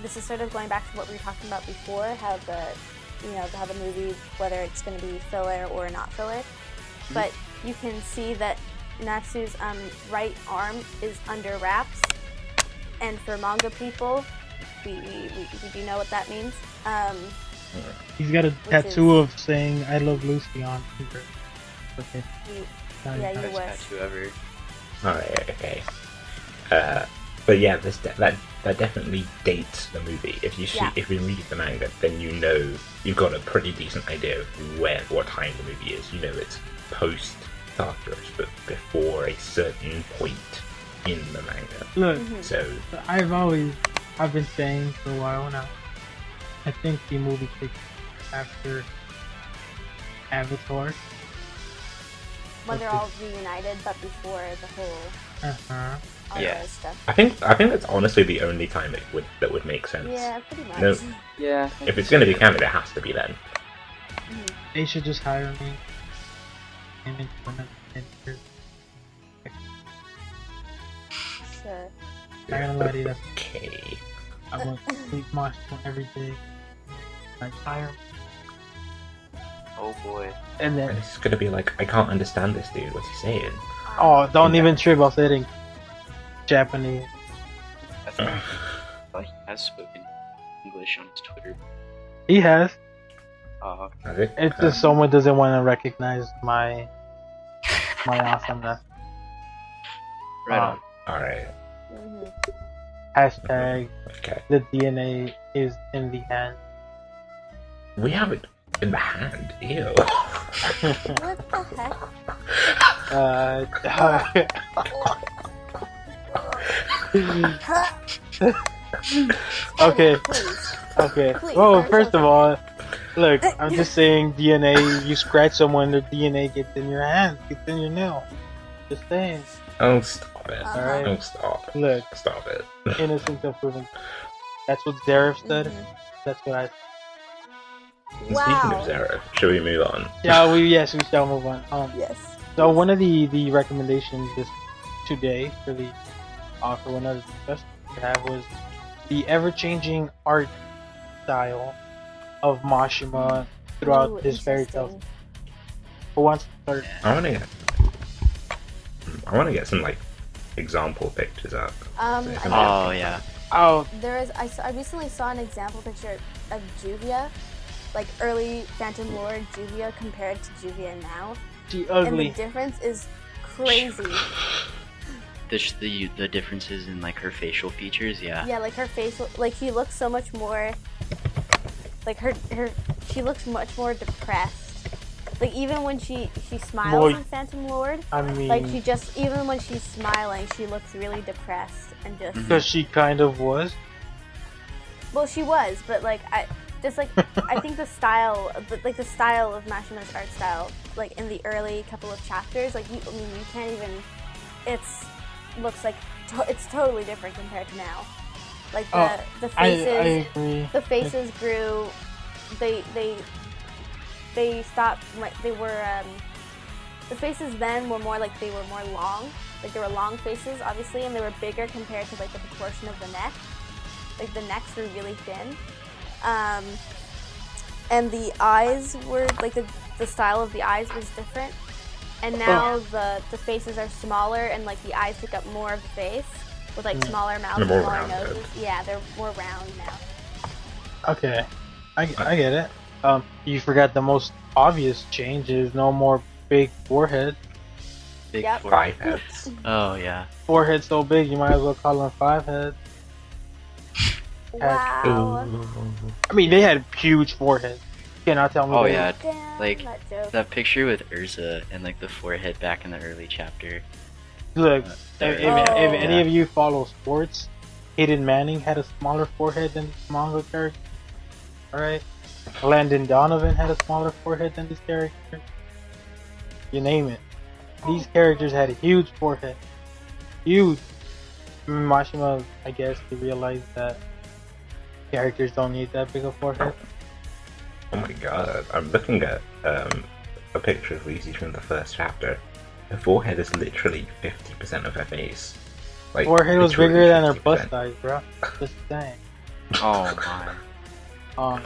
this is sort of going back to what we were talking about before, how the movie, whether it's going to be filler or not filler, but you can see that Natsu's right arm is under wraps, and for manga people, we do know what that means. He's got a tattoo of saying "I love Lucy" on his. Okay. Yeah, you Best wish. tattoo ever. Alright, okay. But yeah, that definitely dates the movie. If you read the manga, then you know you've got a pretty decent idea of what time the movie is. You know it's post Tartarus, but before a certain point in the manga. Look, so I've been saying for a while now. I think the movie takes after Avatar. When they're all reunited, but before the whole all Yeah. those stuff. I think that's honestly the only time that would make sense. Yeah, pretty much. No. Yeah. If it's going to be canon, it has to be then. They should just hire me. Sure. I gotta lie to you, that's Okay. I want sleep mosh every day. I hire. Oh boy. And And then it's going to be like, I can't understand this dude. What's he saying? don't even trip. I'll say it in Japanese. I think he has spoken English on his Twitter. He has. Okay. It's just someone doesn't want to recognize my awesomeness. Right on. Alright. Hashtag Okay. the DNA is in the hand. We have it in the hand. Ew. What the heck? Okay. Please. Okay. Please, Well, I'm first so of all, look, I'm just saying DNA. You scratch someone, the DNA gets in your hand, gets in your nail. Just saying. Oh, stop. it. Uh-huh. Don't stop. Look, Stop it. innocent until proven. That's what Zareth said. Mhm. That's what I. And speaking of Wow. Zara, shall we move on? Shall we? Yes, we shall move on. Yes. So one of the recommendations this today for one of the discussions we have was the ever-changing art style of Mashima throughout Ooh, his fairy tales. interesting. Who wants to start? I wanna get some like example pictures up. Oh yeah. Oh, I recently saw an example picture of Juvia, like early Phantom Lord Juvia compared to Juvia now, she and the ugly. difference is crazy. The differences in like her facial features, yeah. Yeah, like her facial, like he looks so much more, like she looks much more depressed. Like even when she smiles Boy. in Phantom Lord, I mean, like she just, even when she's smiling, she looks really depressed and just. because she kind of was. Well, she was, but like I think the style, the style of Mashima's art style, like in the early couple of chapters, like you can't even. Looks like it's totally different compared to now. Like the faces, I agree. the faces grew. They stopped, like they were. The faces then were more like they were more long. Like they were long faces, obviously, and they were bigger compared to like the proportion of the neck. Like the necks were really thin, and the eyes were like the style of the eyes was different. And now the faces are smaller, and like the eyes take up more of the face with like smaller mouths, They're more smaller rounded. noses. Yeah, they're more round now. Okay, I get it. You forgot the most obvious change is no more big forehead. Big Yep. forehead. 5 heads. Oh yeah. Forehead so big, you might as well call them 5 heads. Wow. I mean, they had huge foreheads. You cannot tell me. Oh they- yeah. Damn, Like that joke. that picture with Urza and like the forehead back in the early chapter. Look, There. if any Yeah. of you follow sports, Hayden Manning had a smaller forehead than this manga character. Alright? Landon Donovan had a smaller forehead than this character. You name it. These characters had a huge forehead. Huge. Mashima, I guess, he realized that characters don't need that big a forehead. Oh my god, I'm looking at a picture of Lucy from the first chapter. Her forehead is literally 50% of her face. Like, Forehead was literally bigger than her 50%. bust size, bro. Just saying. Oh my.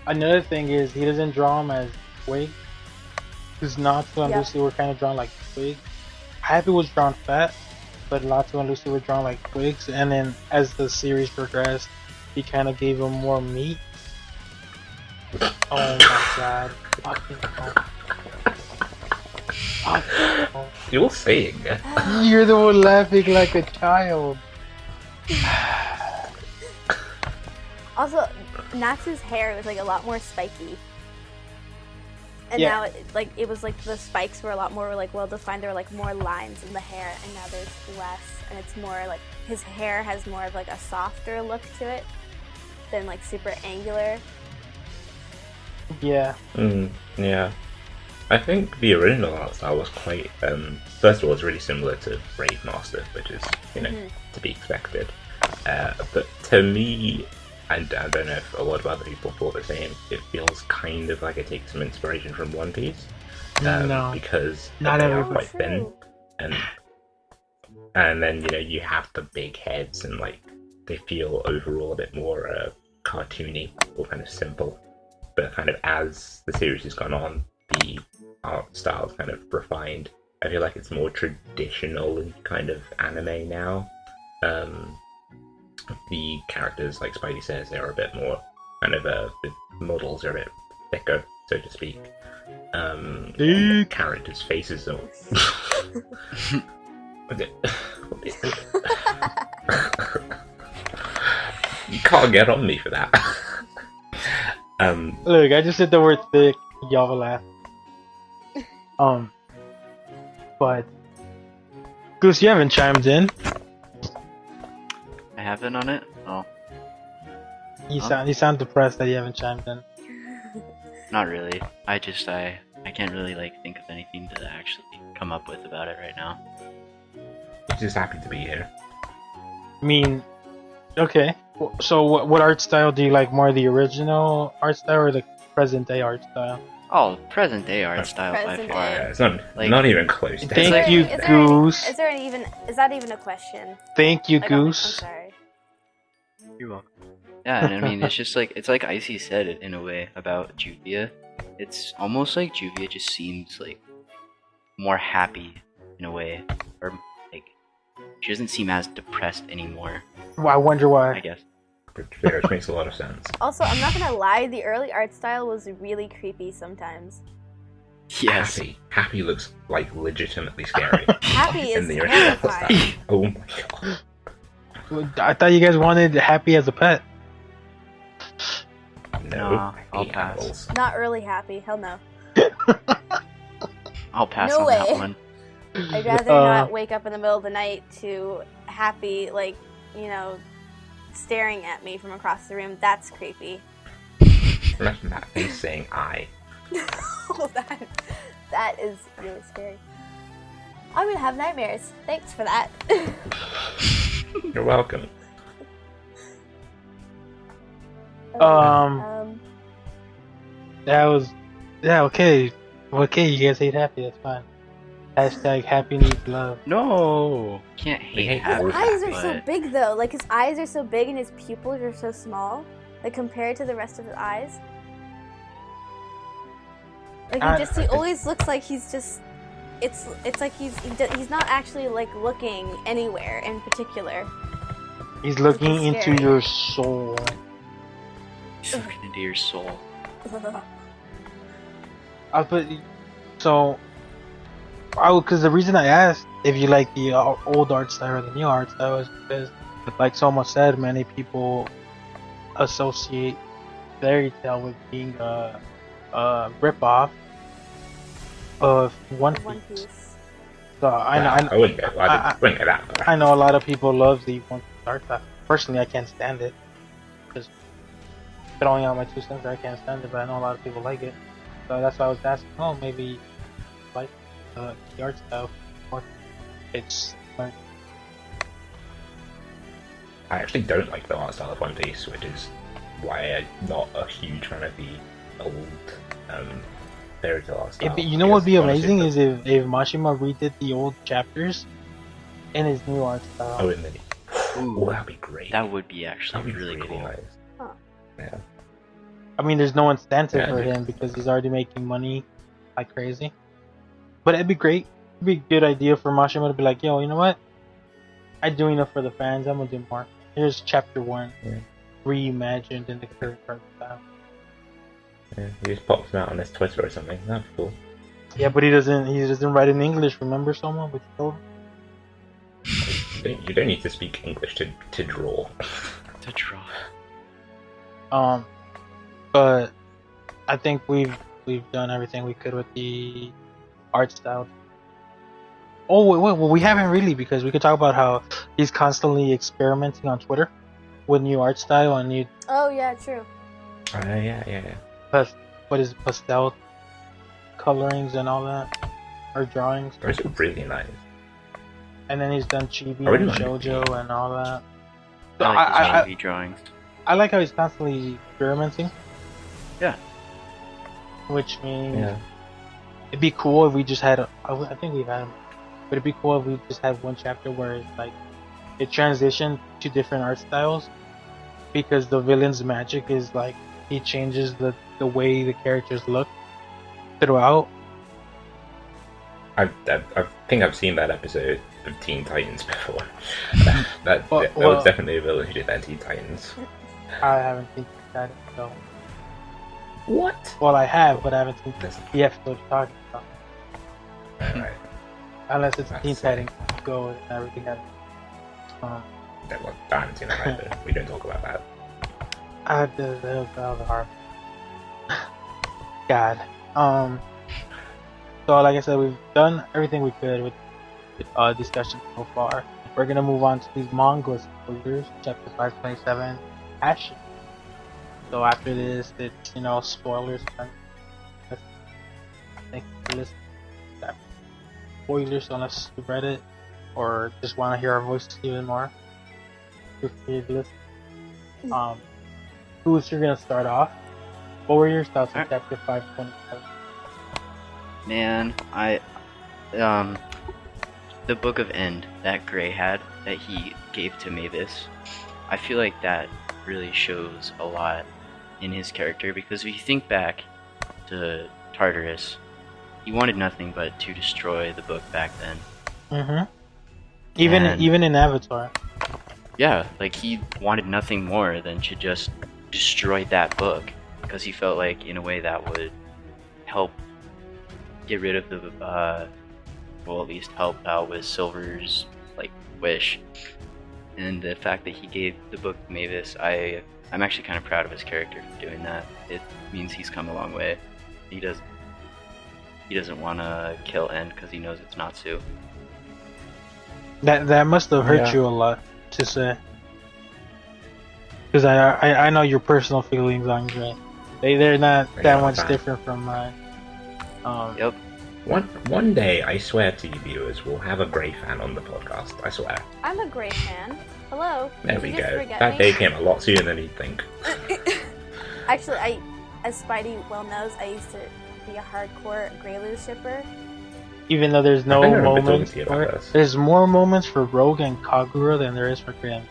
Another thing is he doesn't draw him as twig. Because Natsu and Yep. Lucy were kind of drawn like twigs. Happy was drawn fat, but Natsu and Lucy were drawn like twigs. And then as the series progressed, he kind of gave him more meat. Oh my god. Fucking hell. You're saying it. You're the one laughing like a child. Also, Natsu's hair was like a lot more spiky. And Yeah. now it was like the spikes were a lot more like well defined. There were like more lines in the hair, and now there's less, and it's more like his hair has more of like a softer look to it than like super angular. Yeah. Yeah. I think the original art style was quite, first of all, it's really similar to Brave Master, which is, to be expected. But to me, I don't know if a lot of other people thought the same, it feels kind of like it takes some inspiration from One Piece. No. Because Not they are everybody. quite thin. And then, you have the big heads, and like, they feel overall a bit more cartoony, or kind of simple. But kind of as the series has gone on, the art style's kind of refined. I feel like it's more traditional and kind of anime now. The characters, like Spidey says, they're a bit more kind of the models are a bit thicker, so to speak. The characters' faces are. What is it? You can't get on me for that. Look, I just said the word thick. Y'all laugh. But Goose, you haven't chimed in. I haven't on it? Oh, You sound depressed that you haven't chimed in. not really. I can't really like think of anything to actually come up with about it right now. He's just happy to be here. I mean, okay. So what art style do you like more? The original art style or the present day art style? Oh, present day art style by Present far. day. Yeah, it's not Like- not even close. to Thank that. you, Is Goose. Is that even a question? Thank you, Like, I'm Goose. sorry. You're welcome. Yeah, and I mean, it's just like, it's like Icy said it in a way about Juvia. It's almost like Juvia just seems like more happy in a way. Or like, she doesn't seem as depressed anymore, Well, I wonder I why. guess. Which makes a lot of sense. Also, I'm not gonna lie, the early art style was really creepy sometimes. Yes. Happy looks like legitimately scary. Happy in is the original terrifying. style. Oh my god. I thought you guys wanted Happy as a pet. No, Nah, I I'll hate pass. animals. Not early happy, hell no. I'll pass No on way. that one. I'd rather not wake up in the middle of the night to Happy, like, you know, staring at me from across the room. That's creepy. Imagine that face saying I. that is really scary. I'm gonna have nightmares. Thanks for that. You're welcome. That was, yeah, okay. Okay, you guys hate Happy, that's fine. Hashtag Happy needs love. No! Can't hate hate Happy. His eyes are so but- big though. Like his eyes are so big and his pupils are so small. Like compared to the rest of his eyes. Like he always looks like he's just. It's like he's not actually like looking anywhere in particular. He's looking It's into scary. your soul. He's looking into your soul. But so, because the reason I asked if you like the old art style or the new art style is because, like Soma said, many people associate Fairy Tail with being a ripoff of One Piece. One Piece. So I wouldn't go. Wouldn't go that far. I know a lot of people love the One Piece art style. Personally, I can't stand it. Just throwing out my 2 cents, I can't stand it, but I know a lot of people like it. So that's why I was asking. Oh, maybe like the art style. Or it's like, I actually don't like the art style of One Piece, which is why I'm not a huge fan of the old Fairy Tail art style. you know what would be Because honestly, amazing is if Mashima redid the old chapters in his new art style. Oh, and then Ooh, that'd be great. that would be actually That'd be really cool. nice. Huh. Yeah. I mean, there's no incentive Yeah, for dude. him because he's already making money like crazy. But it'd be great. It'd be a good idea for Mashima to be like, yo, you know what? I do enough for the fans. I'm gonna do more. Here's chapter 1, Yeah. reimagined in the current art style. Yeah, he just pops them out on his Twitter or something. That'd be cool. Yeah, but he doesn't write in English. Remember, someone? But you told him? You don't need to speak English to draw. To draw. But I think we've done everything we could with the art style. Oh wait, well we haven't really, because we could talk about how he's constantly experimenting on Twitter with new art style and new Oh yeah, true. Yeah. what is it, pastel colorings and all that, or drawings. It's really nice. And then he's done chibi I really and like it. shoujo and all that. So I like his I movie drawings. like how he's constantly experimenting. Yeah. Which means Yeah. it'd be cool if we just had. I think we've had, but it'd be cool if we just had one chapter where it's like it transitioned to different art styles, because the villain's magic is like he changes the way the characters look throughout. I think I've seen that episode of Teen Titans before. that Well- was definitely a villain who did that in Teen Titans. I haven't seen that, so What? well I have, but I haven't seen Listen. the episode you're talking about. Alright. Unless it's That's Teen silly. Titans Go and everything else. Well, I haven't seen that either. We don't talk about that. That was hard. God. So like I said, we've done everything we could with discussion so far. We're gonna move on to these manga spoilers, chapter 527, Ash. So after this, it's spoilers. Thank you for listening. Spoilers, unless you read it or just want to hear our voices even more, feel free to listen. Who's you're gonna start off? What were your thoughts on chapter 527? Man, the Book of End that Gray had that he gave to Mavis, I feel like that really shows a lot in his character, because if you think back to Tartarus, he wanted nothing but to destroy the book back then. Mm-hmm. Even in Avatar. Yeah, like he wanted nothing more than to just destroy that book, because he felt like in a way that would help get rid of the well, at least help out with Silver's like wish. And the fact that he gave the book to Mavis, I'm actually kind of proud of his character for doing that. It means he's come a long way. He doesn't want to kill End because he knows it's Natsu. That must have hurt you a lot to say, because I know your personal feelings on Gray. They're not that much different from mine. Yep. One day, I swear to you viewers, we'll have a Grey fan on the podcast. I swear. I'm a Grey fan. Hello. There we Did you just go. forget That me? day came a lot sooner than you'd think. Actually, as Spidey well knows, I used to be a hardcore Greyloose shipper. Even though there's no I remember talking moments to you for about it, this. there's more moments for Rogue and Kagura than there is for Gray.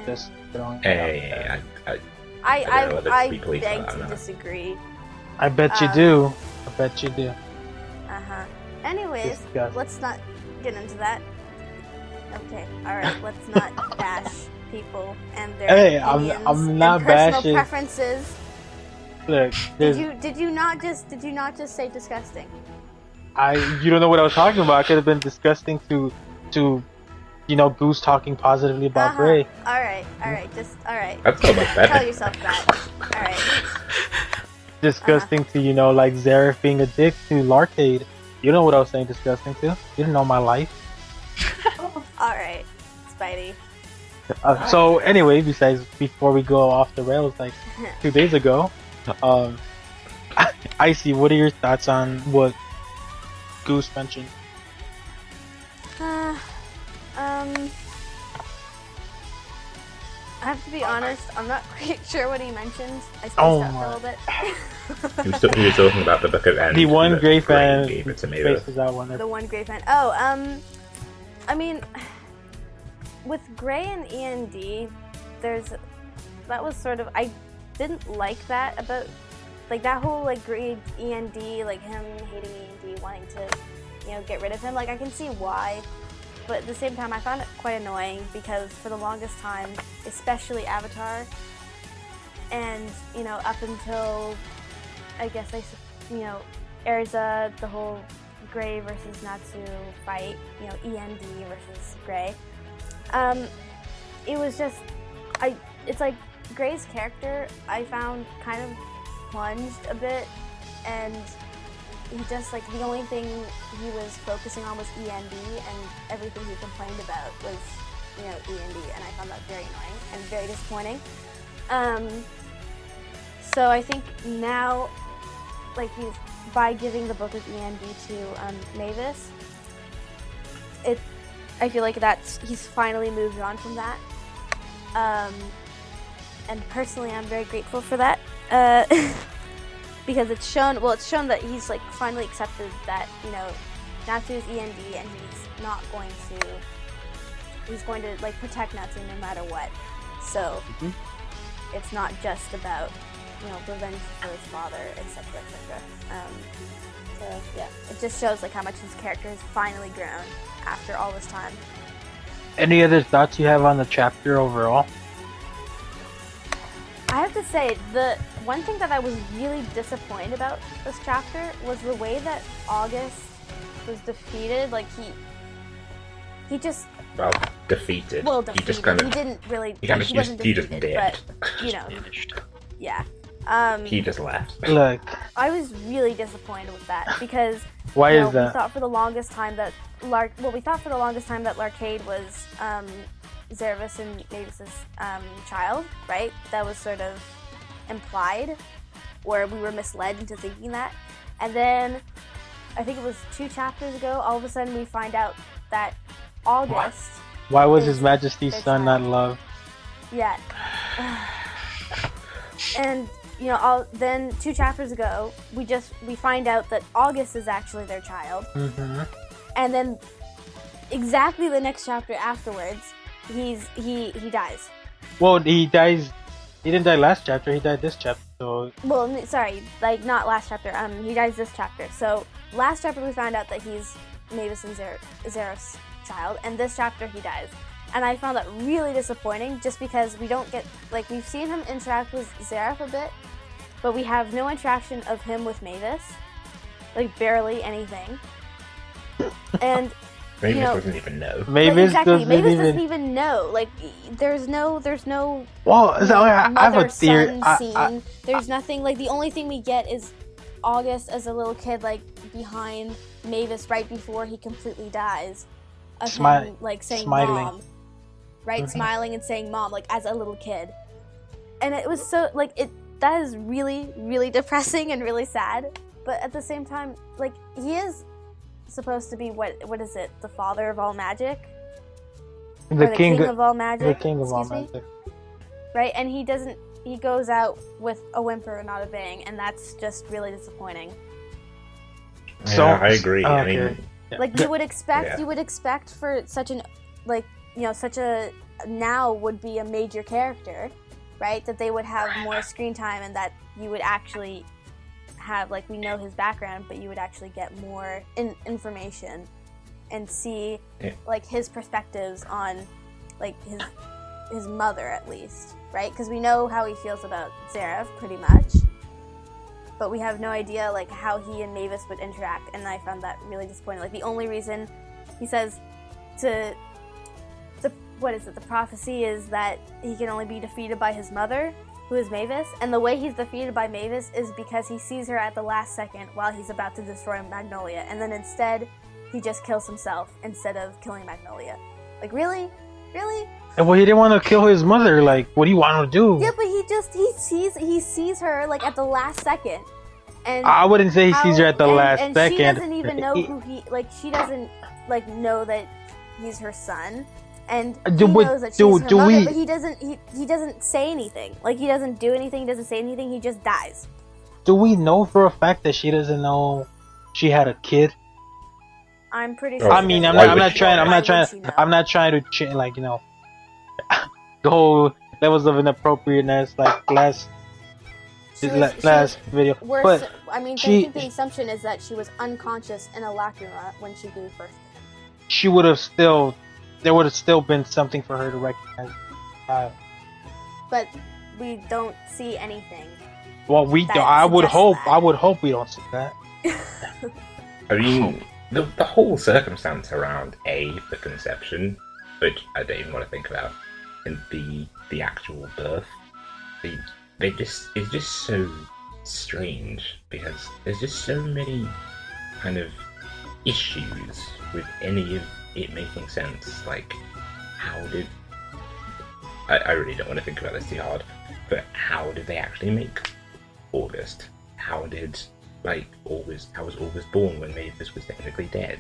Just throwing it out there. I don't know whether to be pleased beg about that or to not. disagree. I bet you do. I bet you do. Anyways, Disgusting. let's not get into that. Okay, alright, let's not bash people and their Hey, opinions I'm not and personal bashing. preferences. Look, Did you not just say disgusting? you don't know what I was talking about. I could have been disgusting to Goose talking positively about Gray. Alright, just alright. That's so much better. Tell yourself that. Alright. Disgusting to like Zareth being a dick to Larcade. You know what I was saying disgusting to? You didn't know my life. Alright, Spidey. So anyway, before we go off the rails, like 2 days ago, Icy, what are your thoughts on what Goose mentioned? I have to be honest, I'm not quite sure what he mentioned. I spaced Oh out for my. a little bit. He was talking about the Book of End. The one that Gray fan gave it to Mavis. faces out when The one Gray fan. Oh, I mean, with Gray and END, that was sort of, I didn't like that about, like that whole like Gray END, like him hating END, wanting to, get rid of him. Like I can see why, but at the same time, I found it quite annoying because for the longest time, especially Avatar, and up until I guess Erza, the whole Gray versus Natsu fight, END versus Gray. It was just, it's like Gray's character I found kind of plunged a bit, and he just like the only thing he was focusing on was END, and everything he complained about was END, and I found that very annoying and very disappointing. So I think now, like by giving the Book of END to Mavis, I feel like he's finally moved on from that. And personally, I'm very grateful for that. Because it's shown that he's like finally accepted that, Natsu is END and he's going to like protect Natsu no matter what. So it's not just about, revenge for his father, etc., etc. So yeah, it just shows like how much his character has finally grown after all this time. Any other thoughts you have on the chapter overall? I have to say, the one thing that I was really disappointed about this chapter was the way that August was defeated. Like he just Defeated. Well, He just kind of. he didn't really. He kind of wasn't he just defeated, did. but Finished. yeah. He just left. Look, I was really disappointed with that because why is we that? thought for the longest time that Larcade was Zervis and Mavis's child, right? That was sort of implied, or we were misled into thinking that. And then I think it was 2 chapters ago, all of a sudden we find out that August. Why was Is His Majesty's their son not child. loved? Yeah. And then 2 chapters ago, we find out that August is actually their child, Mm-hmm. and then exactly the next chapter afterwards, he dies. Well, he dies. He didn't die last chapter. He died this chapter. So Well, sorry, like not last chapter. He dies this chapter. So last chapter we found out that he's Mavis and Zeref's child, and this chapter he dies. And I found that really disappointing, just because we don't get we've seen him interact with Zeref a bit, but we have no interaction of him with Mavis, barely anything. And Mavis doesn't even know. Mavis doesn't even know. There's no Well, so I have a mother-son theory. scene. There's nothing. The only thing we get is August as a little kid, behind Mavis right before he completely dies, of him saying smiling. mom, right, smiling and saying mom, as a little kid, and it was so that is really, really depressing and really sad. But at the same time, he is supposed to be what is it? The father of all magic, The or the king of all magic. The king of all excuse me? magic. Right, and he doesn't. He goes out with a whimper and not a bang, and that's just really disappointing. So I agree. I okay. mean, You would expect. Yeah. You would expect for such an such a now would be a major character, right? That they would have more screen time, and that you would actually have we know his background, but you would actually get more information and see his perspectives on his mother, at least, right? Because we know how he feels about Zeref pretty much, but we have no idea how he and Mavis would interact, and I found that really disappointing. The only reason he says the prophecy is that he can only be defeated by his mother, who is Mavis, and the way he's defeated by Mavis is because he sees her at the last second while he's about to destroy Magnolia, and then instead he just kills himself instead of killing Magnolia. Really? Well, he didn't want to kill his mother. What do you want him to do? Yeah, but he sees her at the last second, and I wouldn't say he sees her at the last and second. she doesn't even know who he she doesn't know that he's her son, and he knows that she's her mother, but he doesn't say anything. He doesn't do anything. He doesn't say anything. He just dies. Do we know for a fact that she doesn't know she had a kid? I'm pretty Oh, sure. I mean, I'm not trying to change, go levels of inappropriateness last video. Worse, But I mean, I she- think the assumption is that she was unconscious in a lacrima when she gave birth to him. she would have still, there would have still been something for her to recognize. But we don't see anything. Well, we That do, I would suggests hope. that. I would hope we don't see that. I mean, the whole circumstance around the conception, which I don't even want to think about, and the actual birth, it's just so strange because there's just so many kind of issues with any of it making sense. How did I really don't want to think about this too hard, but how did they actually make August? How did how was August born when Mavis was technically dead?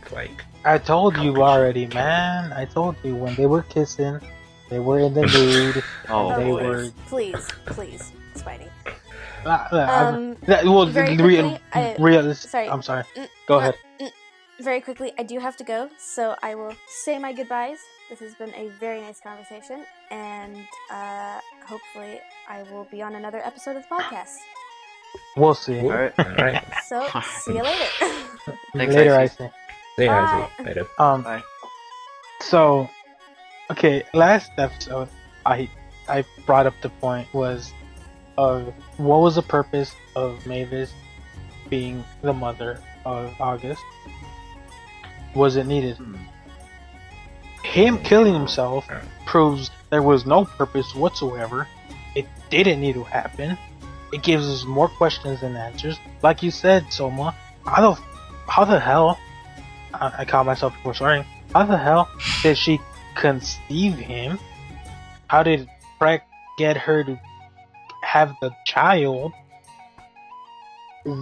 I told How you could she- already, man. I told you when they were kissing, they were in the mood. Oh, they boy. were. Please, Spidey. Very quickly, sorry. I'm sorry. Go ahead. Very quickly, I do have to go, so I will say my goodbyes. This has been a very nice conversation, and hopefully I will be on another episode of the podcast. We'll see. All right. All right. So, see you later. Thanks, Later, I Icy. say. See you Bye. guys later. Bye. So, okay, last episode, I brought up the point was of what was the purpose of Mavis being the mother of August? Was it needed? Him killing himself proves there was no purpose whatsoever. It didn't need to happen. It gives us more questions than answers. Like you said, Soma, how the hell, I caught myself before swearing, how the hell did she conceive him? How did Prek get her to have the child?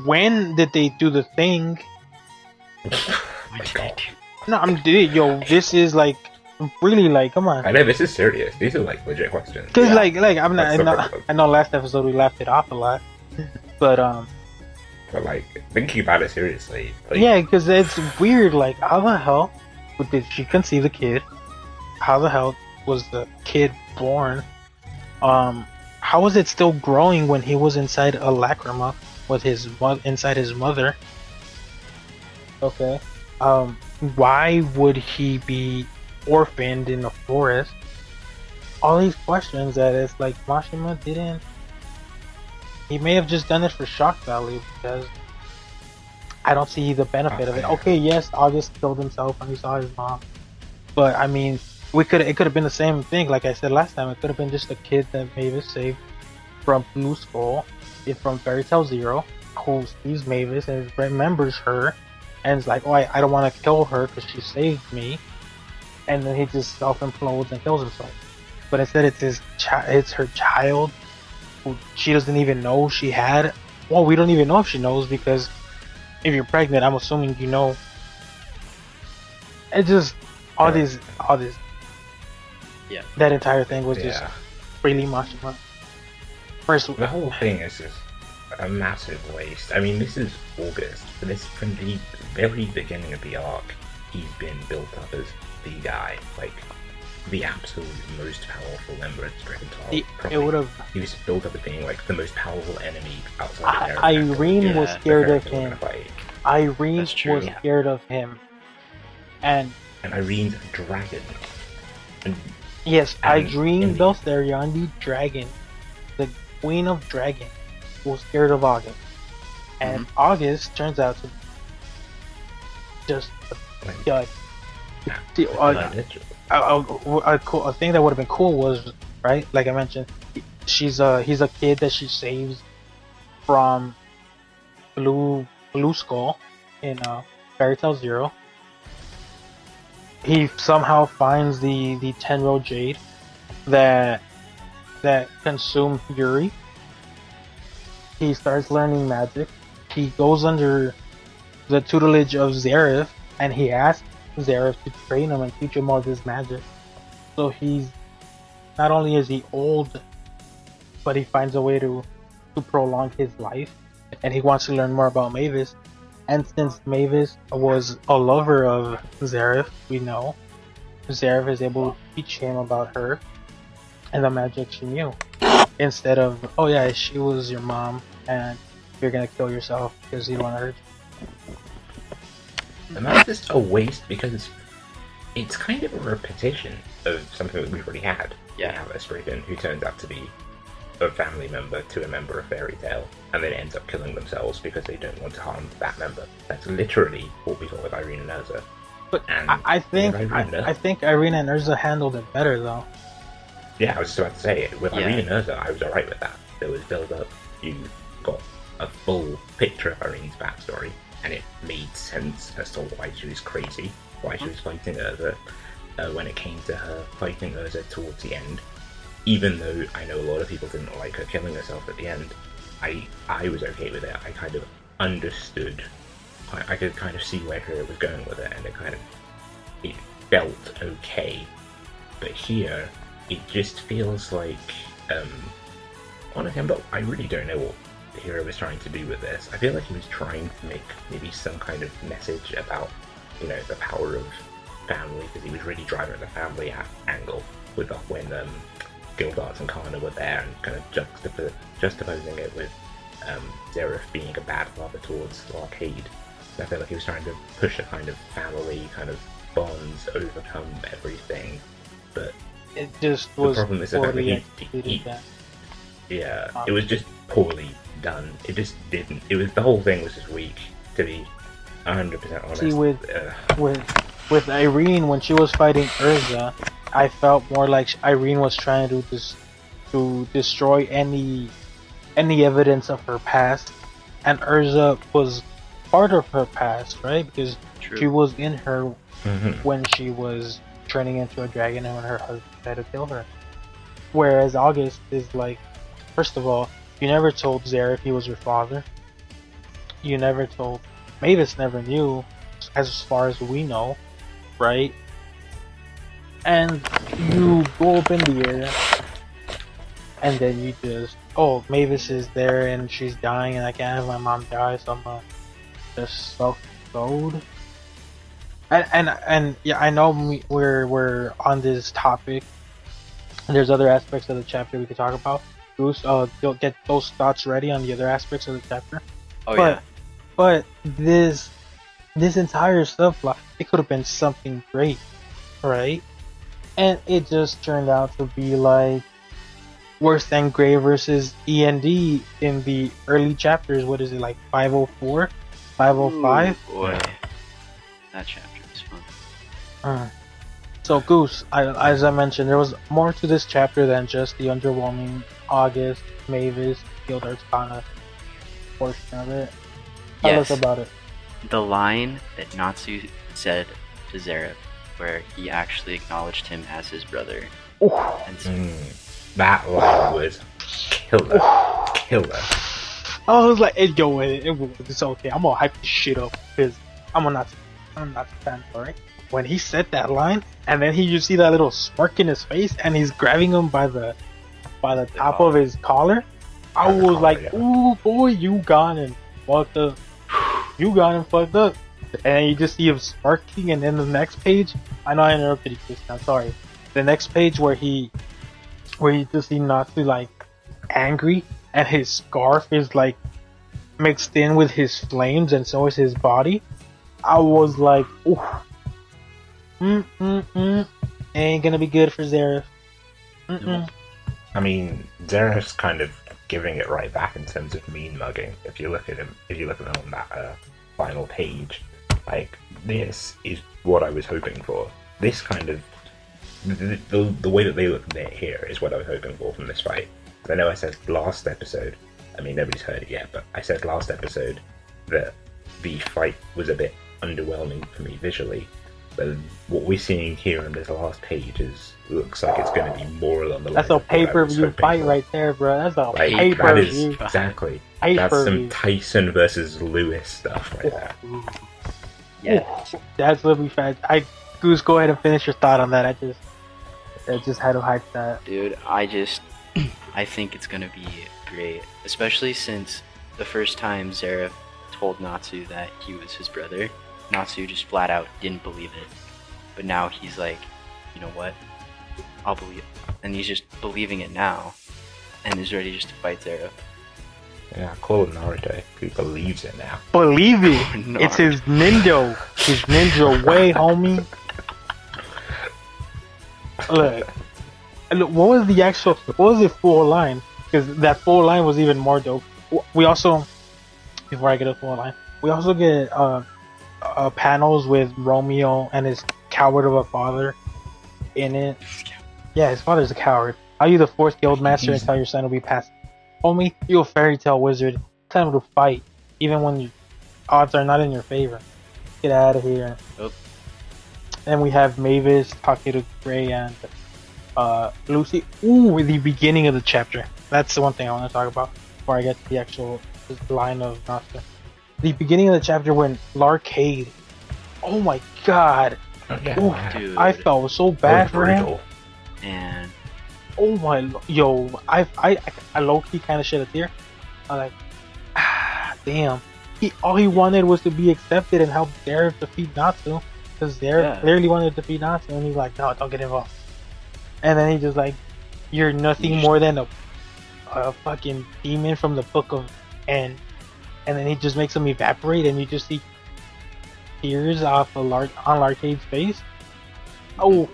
When did they do the thing? What did I do? No, this is Really, like, come on. I know this is serious. These are like legit questions. Because Yeah. like I'm not. That's the problem. I know last episode we laughed it off a lot, but But like thinking about it seriously, like, yeah, because it's weird. Like, how the hell did she conceive the kid? How the hell was the kid born? How was it still growing when he was inside a lacrima with his inside his mother? Okay. Why would he be orphaned in the forest? All these questions that it's like Mashima didn't. He may have just done it for shock value because I don't see the benefit of it. Okay, yes, August killed himself when he saw his mom, but I mean, it could have been the same thing. Like I said last time, it could have been just a kid that Mavis saved from Blue Skull, from Fairy Tail Zero, who sees Mavis and remembers her, and is like, "Oh, I don't want to kill her because she saved me," and then he just self implodes and kills himself. But instead, it's her child, who she doesn't even know she had. Well, we don't even know if she knows because if you're pregnant, I'm assuming you know. It just all this. Yeah. That entire thing was just yeah. really Mashima. First, The whole thing is just a massive waste. I mean, this is August, but this from the very beginning of the arc, he's been built up as the guy, like the absolute most powerful member of the Dragon Tail. it would have. He was built up as being like the most powerful enemy outside of Irene was Yeah, scared of him. Irene That's true. was scared of him, and Irene's a dragon. And yes, And Irene in the- Belsarion, the dragon, the queen of dragons, was scared of August, and August turns out to just like, literally. a thing that would have been cool was, right, like I mentioned, he's a kid that she saves from Blue Skull in Fairy Tail Zero. He somehow finds the Tenro Jade that consumed Yuri. He starts learning magic. He goes under the tutelage of Zareth, and he asks Zareth to train him and teach him all this magic. So he's not only is he old, but he finds a way to prolong his life, and he wants to learn more about Mavis. And since Mavis was a lover of Zareth, we know Zareth is able to teach him about her and the magic she knew. Instead of, oh yeah, she was your mom, and you're gonna kill yourself because you don't want to hurt you. And that's just a waste because it's kind of a repetition of something that we've already had. Yeah. We have a Spriggan who turns out to be a family member to a member of Fairy Tail, and then ends up killing themselves because they don't want to harm that member. That's literally what we saw with Irene and Urza. But And I think with Irene, I think Irene and Urza handled it better though. Yeah, I was just about to say it. With Yeah. Irene and Urza, I was alright with that. There was build up, you got a full picture of Irene's backstory, and it made sense as to why she was crazy, why she was fighting Urza. When it came to her fighting Urza towards the end, even though I know a lot of people didn't like her killing herself at the end, I was okay with it. I kind of understood. I could kind of see where it was going with it, and it felt okay. But here, it just feels like, honestly, I really don't know what the hero was trying to do with this. I feel like he was trying to make maybe some kind of message about, the power of family, because he was really driving the family angle with when Gildarts and Kana were there, and kind of juxtaposing it with Zareth being a bad father towards the arcade. I feel like he was trying to push a kind of family kind of bonds, overcome everything, but It just the was problem is the fact that poorly he executed that. yeah, it was just poorly done. It just didn't. The whole thing was just weak, to be 100% honest. See, with Irene, when she was fighting Urza, I felt more like Irene was trying to destroy any evidence of her past, and Urza was part of her past, right? Because True. she was in her Mhm. when she was turning into a dragon and when her husband tried to kill her. Whereas August is like, first of all, you never told Zareth he was your father. You never told Mavis never knew, as far as we know, right? and you go up in the air, and then you just, oh, Mavis is there and she's dying, and I can't have my mom die, so I'm gonna just self-goad. And yeah, I know we're on this topic. And there's other aspects of the chapter we could talk about. Goose, you'll get those thoughts ready on the other aspects of the chapter. Oh but, yeah. But this entire subplot, it could have been something great, right? And it just turned out to be like Worse Than Grey versus END in the early chapters. What is it, like 504, 505? Ooh, boy, that chapter was fun. So Goose, as I mentioned, there was more to this chapter than just the underwhelming August Mavis Guild Arcana portion of it. Tell us about it. The line that Natsu said to Zeref, where he actually acknowledged him as his brother. And so, that line was killer. Killer. I was like, hey, yo, it's okay. I'm gonna hype this shit up because I'm not a fan, alright? When he said that line, and then you see that little smirk in his face, and he's grabbing him by the top of his collar, I was like, ooh, boy, you got him fucked up. You got him fucked up. And you just see him smirking, and then the next page, I know I interrupted you, Chris, I'm sorry. The next page where you just see Natsu like angry, and his scarf is like mixed in with his flames, and so is his body. I was like, ooh. Ain't gonna be good for Zeref. I mean, Zeref's kind of giving it right back in terms of mean mugging. If you look at him on that final page, like, this is what I was hoping for. This kind of the way that they look at it here is what I was hoping for from this fight. I know I said last episode, I mean nobody's heard it yet, but I said last episode that the fight was a bit underwhelming for me visually. But what we're seeing here on this last page looks like it's going to be more along the lines. That's a pay-per-view fight right there, bro. That's a pay-per-view. Exactly. That's some Tyson versus Lewis stuff right there. yeah. That's literally fast. Goose, go ahead and finish your thought on that. I just had to hype that. Dude, I think it's gonna be great, especially since the first time Zeref told Natsu that he was his brother, Natsu just flat out didn't believe it. But now he's like, you know what? I'll believe it. And he's just believing it now, and is ready just to fight Zeref. Yeah, call it Naruto. He believes it now. Believe it! It's his ninja. His ninja way, homie. Look, what was the full line? Because that full line was even more dope. We also, before I get a full line, we also get panels with Romeo and his coward of a father in it. Yeah, his father's a coward. Are you the fourth guild master and tell your son to be passed? Homie, you a fairy tale wizard. Time to fight, even when your odds are not in your favor. Get out of here. Nope. Then we have Mavis talking to Gray and Lucy. Ooh, the beginning of the chapter. That's the one thing I want to talk about before I get to the actual line of Natsu. The beginning of the chapter when Larcade. Oh my god. Okay. Ooh, Dude. I felt so bad for him. And Oh my, yo, I low-key kind of shed a tear. I'm like, damn. All he wanted was to be accepted and help Zeref defeat Natsu. Because Zeref clearly wanted to defeat Natsu, and he's like, no, don't get involved. And then he's just like, you're nothing more than a fucking demon from the book of N. And then he just makes him evaporate, and you just see tears off on Larcade's face. Oh,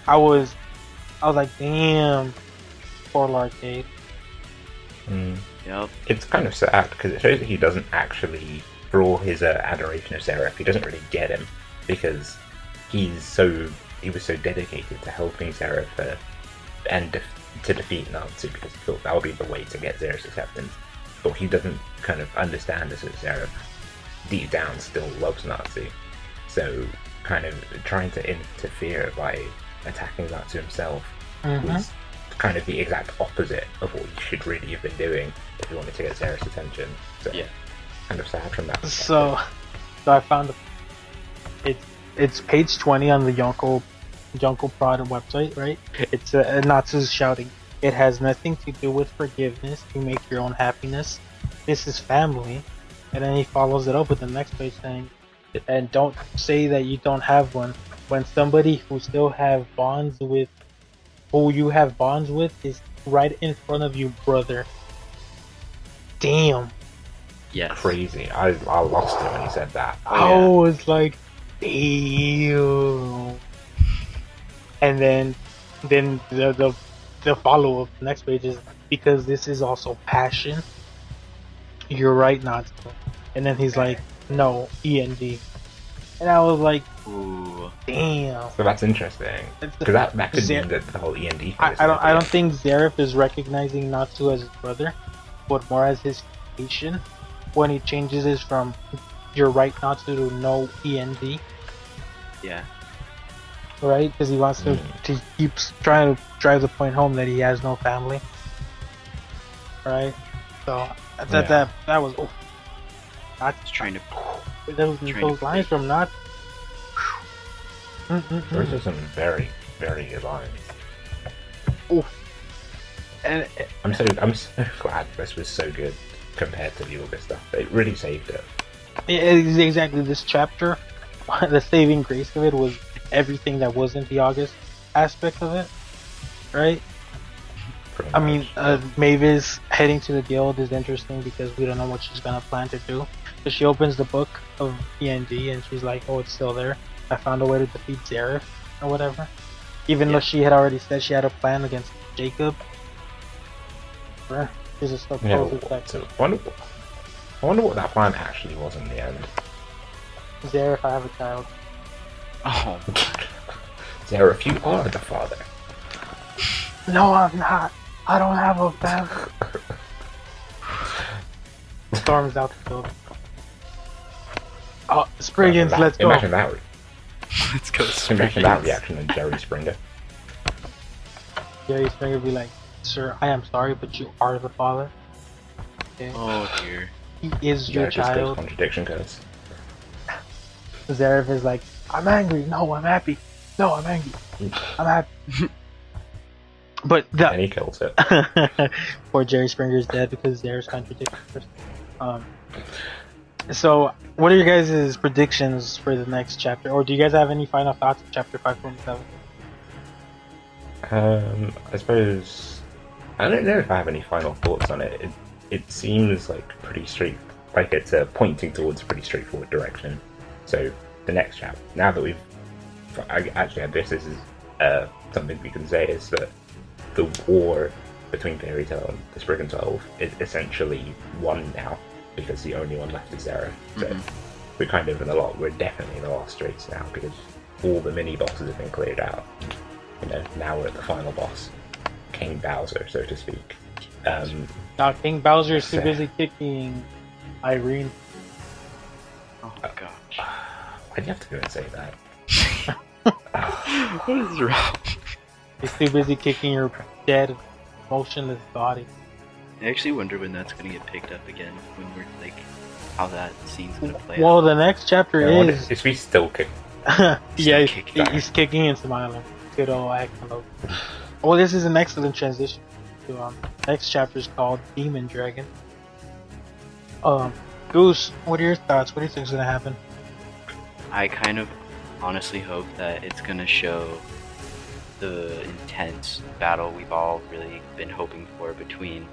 I was like, damn, poor Larcade. yep. It's kind of sad because it shows that he doesn't actually, for all his adoration of Zeref, he doesn't really get him because he was so dedicated to helping Zeref and to defeat Natsu because he thought that would be the way to get Zeref's acceptance. But he doesn't kind of understand this, that Zeref deep down still loves Natsu. So kind of trying to interfere by attacking Natsu himself was kind of the exact opposite of what you should really have been doing if you wanted to get Zeref's attention. So Yeah. kind of sad from that perspective. So I found it's page 20 on the Yonko Jungle Prod website, right? It's Natsu's shouting, "It has nothing to do with forgiveness. You make your own happiness. This is family." And then he follows it up with the next page saying, "And don't say that you don't have one when somebody who still have bonds with, who you have bonds with, is right in front of you, brother." Damn. Yes. Crazy. I lost it when he said that. I was like, damn. And then the follow up, the next page is, "Because this is also passion. You're right not to." And then he's like, "No, END." And I was like, Ooh. damn. So that's interesting. Because that could mean that the whole END thing is I don't think Zareth is recognizing Natsu as his brother, but more as his patient when he changes it from "you're right Natsu" to "no END." Yeah. Right? Because he wants to he keeps trying to drive the point home that he has no family. Right? So that was Just trying to. those lines from Natsu. Those are some very, very good lines. And I'm so glad this was so good compared to the August stuff. It really saved it. exactly, this chapter, the saving grace of it was everything that wasn't the August aspect of it, right? Pretty I mean, much. Mavis heading to the guild is interesting because we don't know what she's gonna plan to do. So she opens the book of END and she's like, "Oh, it's still there. I found a way to defeat Zareth," or whatever. Even though she had already said she had a plan against Jacob. She's just so Yeah, close with that. so I wonder what that plan actually was in the end. Zareth, I have a child. Oh. Sarah, if you are the father. No, I'm not. I don't have a family. Storms out the building. Oh, Spriggans, let's go. Imagine that. Let's go. Imagine that reaction of Jerry Springer. Jerry Springer be like, "Sir, I am sorry, but you are the father. Okay? Oh dear. He is your Jerry just goes child." contradiction codes. Zareth is like, "I'm angry. No, I'm happy. No, I'm angry. I'm happy." But And he kills it. poor Jerry Springer's dead because Zareth's contradicting first. So, what are your guys' predictions for the next chapter? Or do you guys have any final thoughts of chapter 527? I suppose I don't know if I have any final thoughts on it. It seems like pretty like it's pointing towards a pretty straightforward direction. So the next chapter, now that this is something we can say is that the war between Fairy Tail and the Spriggan 12 is essentially won now because the only one left is Zara. So we're kind of we're definitely in the last race now because all the mini bosses have been cleared out. You know, now we're at the final boss, King Bowser, so to speak. Now, King Bowser is too busy kicking Irene. Oh gosh. Why do you have to go and say that? What is wrong? He's too busy kicking your dead, motionless body. I actually wonder when that's gonna get picked up again. When we're like, how that scene's gonna play Well, out. the next chapter is. Is we still kick? Yeah, kicking. he's kicking and smiling. Good old action. Well, this is an excellent transition to next chapter is called Demon Dragon. Goose, what are your thoughts? What do you think is gonna happen? I kind of honestly hope that it's gonna show the intense battle we've all really been hoping for between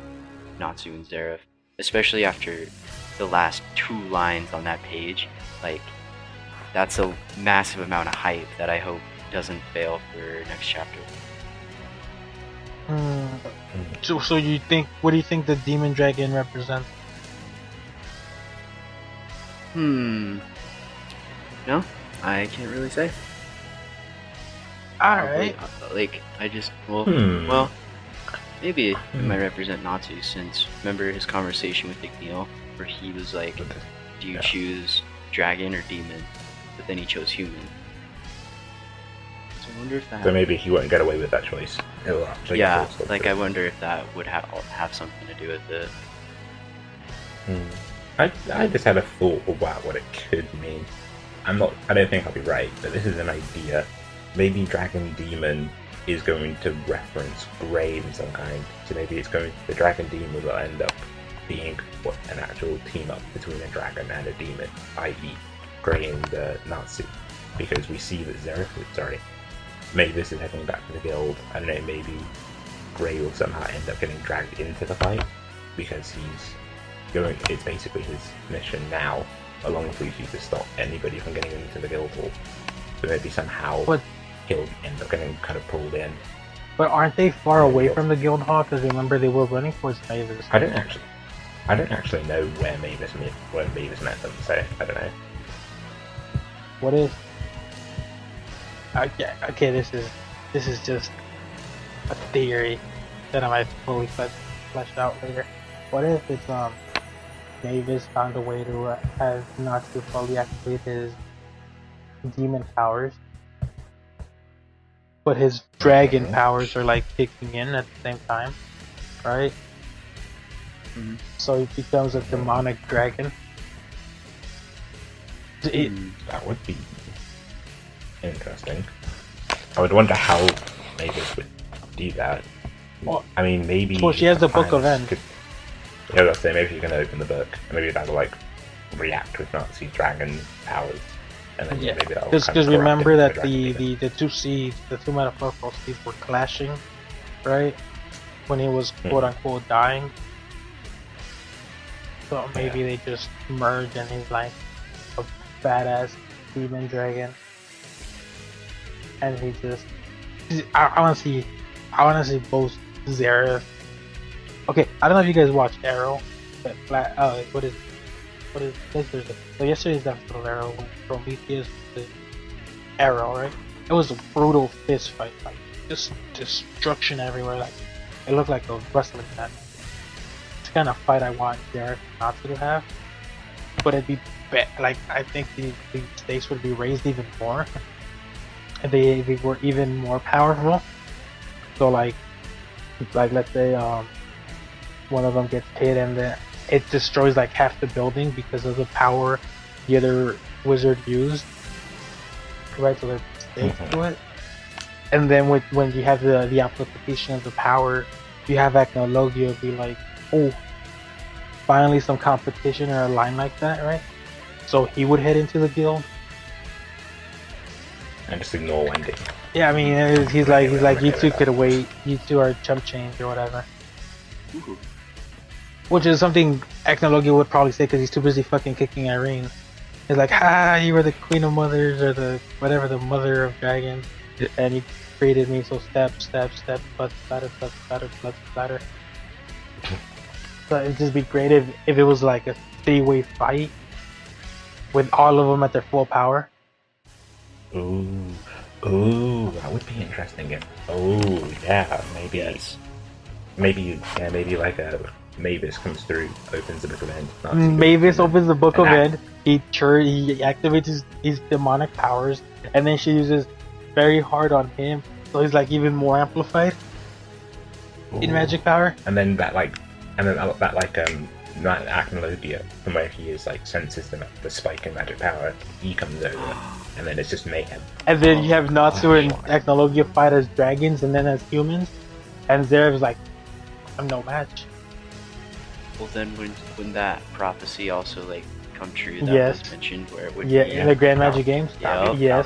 Natsu and Zareth, especially after the last 2 lines on that page. Like, that's a massive amount of hype that I hope doesn't fail for next chapter. So you think? What do you think the Demon Dragon represents? No, I can't really say. Alright. Like, I just, well, maybe it might represent Natsu, since remember his conversation with McNeil, where he was like, do you choose dragon or demon? But then he chose human. So I wonder if that... So maybe he won't get away with that choice. He'll actually Yeah, like I wonder if that would have something to do with it. I just had a thought about what it could mean. I don't think I'll be right, but this is an idea. maybe Dragon Demon is going to reference Grey in some kind. So maybe the Dragon Demon will end up being an actual team up between a dragon and a demon, i.e. Grey and the Natsu. Because we see that Mavis is heading back to the guild. I don't know, maybe Grey will somehow end up getting dragged into the fight because it's basically his mission now, along with Lucy, to stop anybody from getting into the guild hall. So maybe somehow he'll end up getting kind of pulled in. But aren't they far away from the guild hall? Because remember they were running towards Mavis. I don't actually know where Mavis met them, so I don't know. What if? Okay, this is just a theory that I might fully flesh out later. What if it's Mavis found a way to have Natsu fully activate his demon powers, but his dragon powers are like kicking in at the same time, right? Mm-hmm. So he becomes a demonic dragon. That would be interesting. I would wonder how Mavis would do that. Well, I mean, maybe. Well, she has the Book of End. Yeah, let's say maybe she's gonna open the book, and maybe that'll like react with Nazi dragon powers, and then maybe that'll. Because remember that the two seeds, the two metaphorical seeds, were clashing, right? When he was quote unquote dying. So maybe they just merge, and he's like a badass demon dragon, and he just. I want to see both Zareth. Okay, I don't know if you guys watched Arrow, but what is yesterday? So yesterday's episode of Arrow when Prometheus was Arrow, right? It was a brutal fist fight, like just destruction everywhere. Like it looked like a wrestling match. It's the kind of fight I want Derek not to have, but it'd be like I think the stakes would be raised even more, and they were even more powerful. So like let's say one of them gets hit and then it destroys like half the building because of the power the other wizard used, right? So there's stakes to it. And then when you have the amplification of the power, you have Ethnologia be like, oh, finally some competition or a line like that, right? So he would head into the guild and just ignore Wendy. Yeah, I mean he's like you two could wait, you two are chump change or whatever. Ooh. Which is something Ethnologia would probably say because he's too busy fucking kicking Irene. He's like, you were the queen of mothers or the whatever, the mother of dragons, and you created me. So step, blood splatter, blood splatter. So it'd just be great if it was like a 3-way fight with all of them at their full power. Ooh, that would be interesting. Maybe like a Mavis comes through, opens the Book of End. Mavis opens the Book of End. He activates his demonic powers, and then she uses very hard on him, so he's like even more amplified in magic power. And then that Acnologia, from where he is like senses the spike in magic power, he comes over, and then it's just mayhem. And then you have Natsu and Acnologia fight as dragons, and then as humans, and Zarev's like, I'm no match. Well, then when that prophecy also like come true that was mentioned, where it would be in the Grand Magic Games. Yes,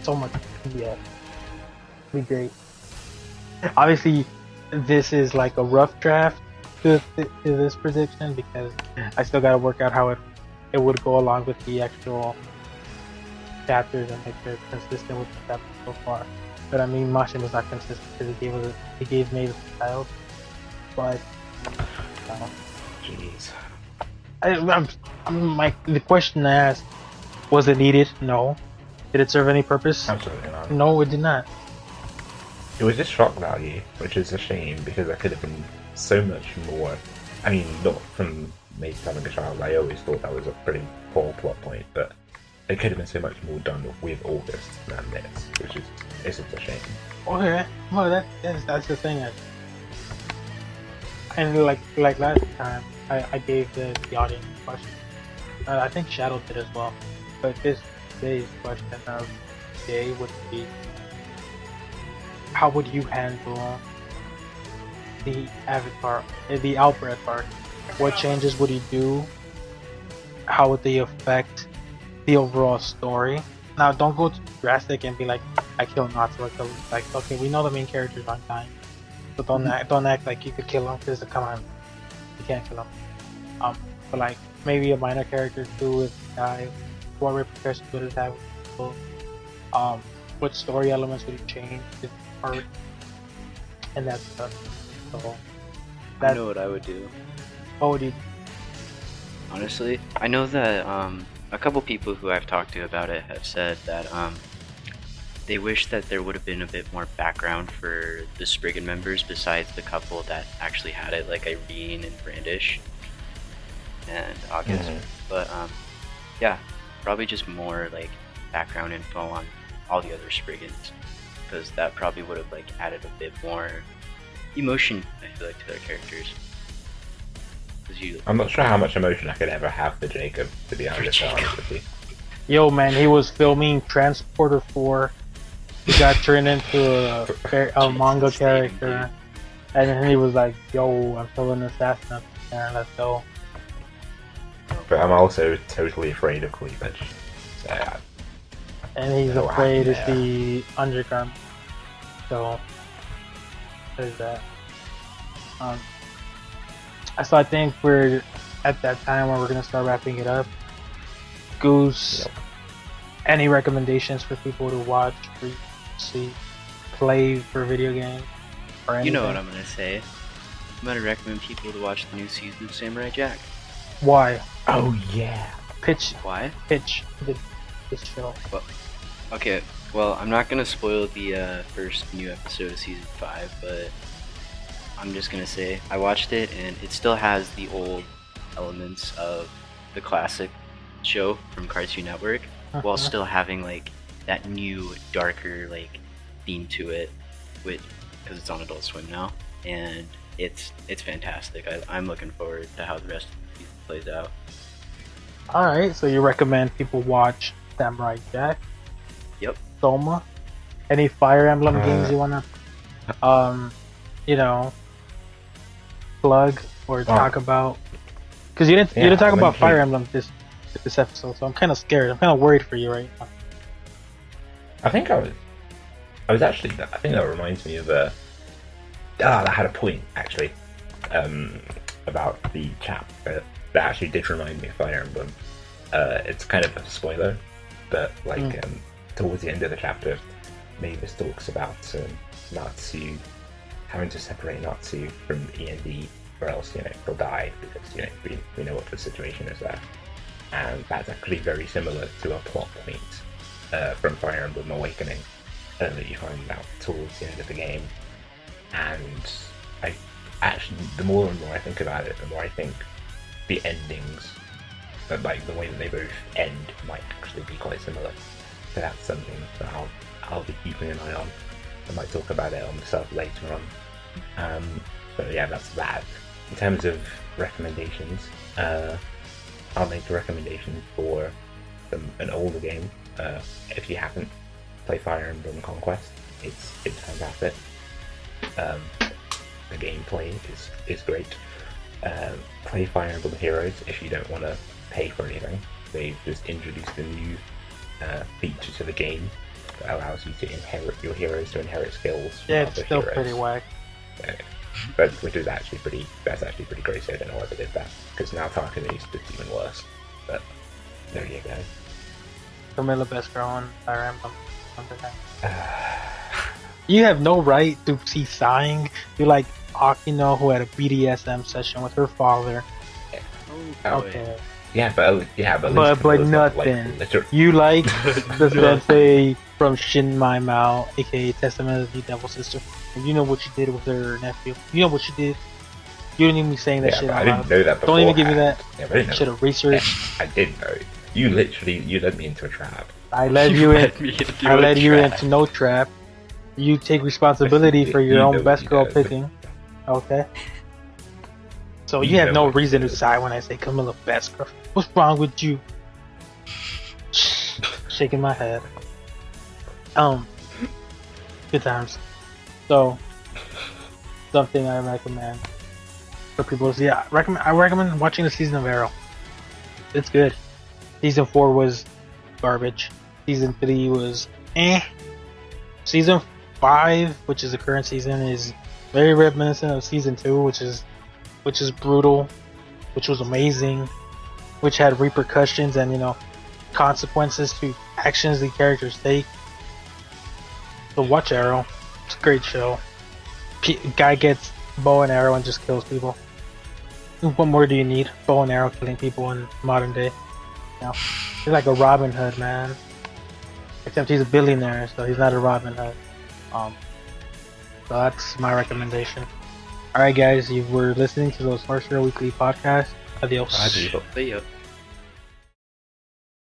so much. Yeah, be great. Obviously, this is like a rough draft to this prediction because I still gotta work out how it would go along with the actual chapters and make sure it's consistent with the chapters so far. But I mean, Mashin was not consistent because he gave Mavis a child. But jeez, the question I asked, was it needed? No. Did it serve any purpose? Absolutely not. No, it did not. It was just shock value, which is a shame because there could have been so much more. I mean, not from Mavis having a child. I always thought that was a pretty poor plot point, but it could have been so much more done with August than this, which is a shame. Okay, well that's the thing. And like last time, I gave the audience a question. I think Shadow did as well. But this today's question of the day would be, how would you handle the the Outbreath arc? What changes would you do? How would they affect the overall story? Now, don't go too drastic and be like, I kill Natsu, I kill, like, okay, we know the main characters aren't dying, so don't act like you could kill them, because come on, you can't kill them. But like, maybe a minor character too, if they die, what repercussions would it have? What story elements would you change, part, and that stuff. So, I know what I would do. what would you? Honestly, I know that a couple people who I've talked to about it have said that they wish that there would have been a bit more background for the Spriggan members besides the couple that actually had it, like Irene and Brandish and August. But yeah, probably just more like background info on all the other Spriggans, because that probably would have like added a bit more emotion, I feel like, to their characters. I'm not sure how much emotion I could ever have for Jacob, to be honest with you. Yo, man, he was filming Transporter 4. He got turned into a manga character, and then he was like, "Yo, I'm still an assassin up there. Let's go." But I'm also totally afraid of cleavage. So, And he's afraid to see undergarment. So there's that. So I think we're at that time where we're gonna start wrapping it up. Goose, any recommendations for people to watch, read, see, play for video games, or anything? You know what I'm gonna say. I'm gonna recommend people to watch the new season of Samurai Jack. Why? oh yeah. Pitch this show. Okay, well, I'm not gonna spoil the first new episode of season 5, but I'm just gonna say I watched it and it still has the old elements of the classic show from Cartoon Network, while still having like that new, darker like theme to it, because it's on Adult Swim now, and it's fantastic. I'm looking forward to how the rest of the season plays out. All right, so you recommend people watch Samurai Jack? Yep. Soma? Any Fire Emblem games you wanna, plug or talk about? Because you didn't talk about Fire Emblem this episode, so I'm kind of scared. I'm kind of worried for you right now. I think I was actually. I think that reminds me of I had a point actually about the chap that actually did remind me of Fire Emblem. It's kind of a spoiler, but like towards the end of the chapter, Mavis talks about Natsu having to separate Natsu from END, or else he'll die, because we know what the situation is there, and that's actually very similar to a plot point from Fire Emblem Awakening that you find out towards the end of the game. And I actually, the more and more I think about it, the more I think the endings, like the way that they both end, might actually be quite similar. So that's something that I'll be keeping an eye on. I might talk about it on the sub later on. So yeah, that's that. In terms of recommendations, I'll make a recommendation for an older game. If you haven't, play Fire Emblem Conquest. It's fantastic. The gameplay is great. Play Fire Emblem Heroes if you don't want to pay for anything. They've just introduced a new feature to the game that allows you to inherit your heroes, to inherit skills from Yeah, other it's still heroes. pretty whack. But which is actually pretty crazy. I don't know why they did that, because now Tarkin East is even worse. But there you go. Camilla best girl on Fire Emblem. You have no right to see sighing. You like Akino, who had a BDSM session with her father. Okay. But nothing. You like the sensei from Shin Mai Mao, aka Testament of the Devil Sister. And you know what she did with her nephew. You know what she did. You didn't even be saying that shit out I didn't loud. know that Don't even give me that. Should have researched. I did know. You led me into a trap. I led you into no trap. You take responsibility for your own best girl picking. Okay. So you have no reason to sigh when I say Camilla best girl. What's wrong with you? shaking my head. Good times. So, something I recommend for people to see. I recommend watching the season of Arrow. It's good. Season 4 was garbage. Season 3 was eh. Season 5, which is the current season, is very reminiscent of season 2, which is brutal, which was amazing, which had repercussions and consequences to actions the characters take. So watch Arrow. It's a great show. Guy gets bow and arrow and just kills people. What more do you need? Bow and arrow killing people in modern day. He's like a Robin Hood, man. Except he's a billionaire, so he's not a Robin Hood. So that's my recommendation. Alright guys, you were listening to the Sorcerer Weekly podcast. Adios. I do. See ya.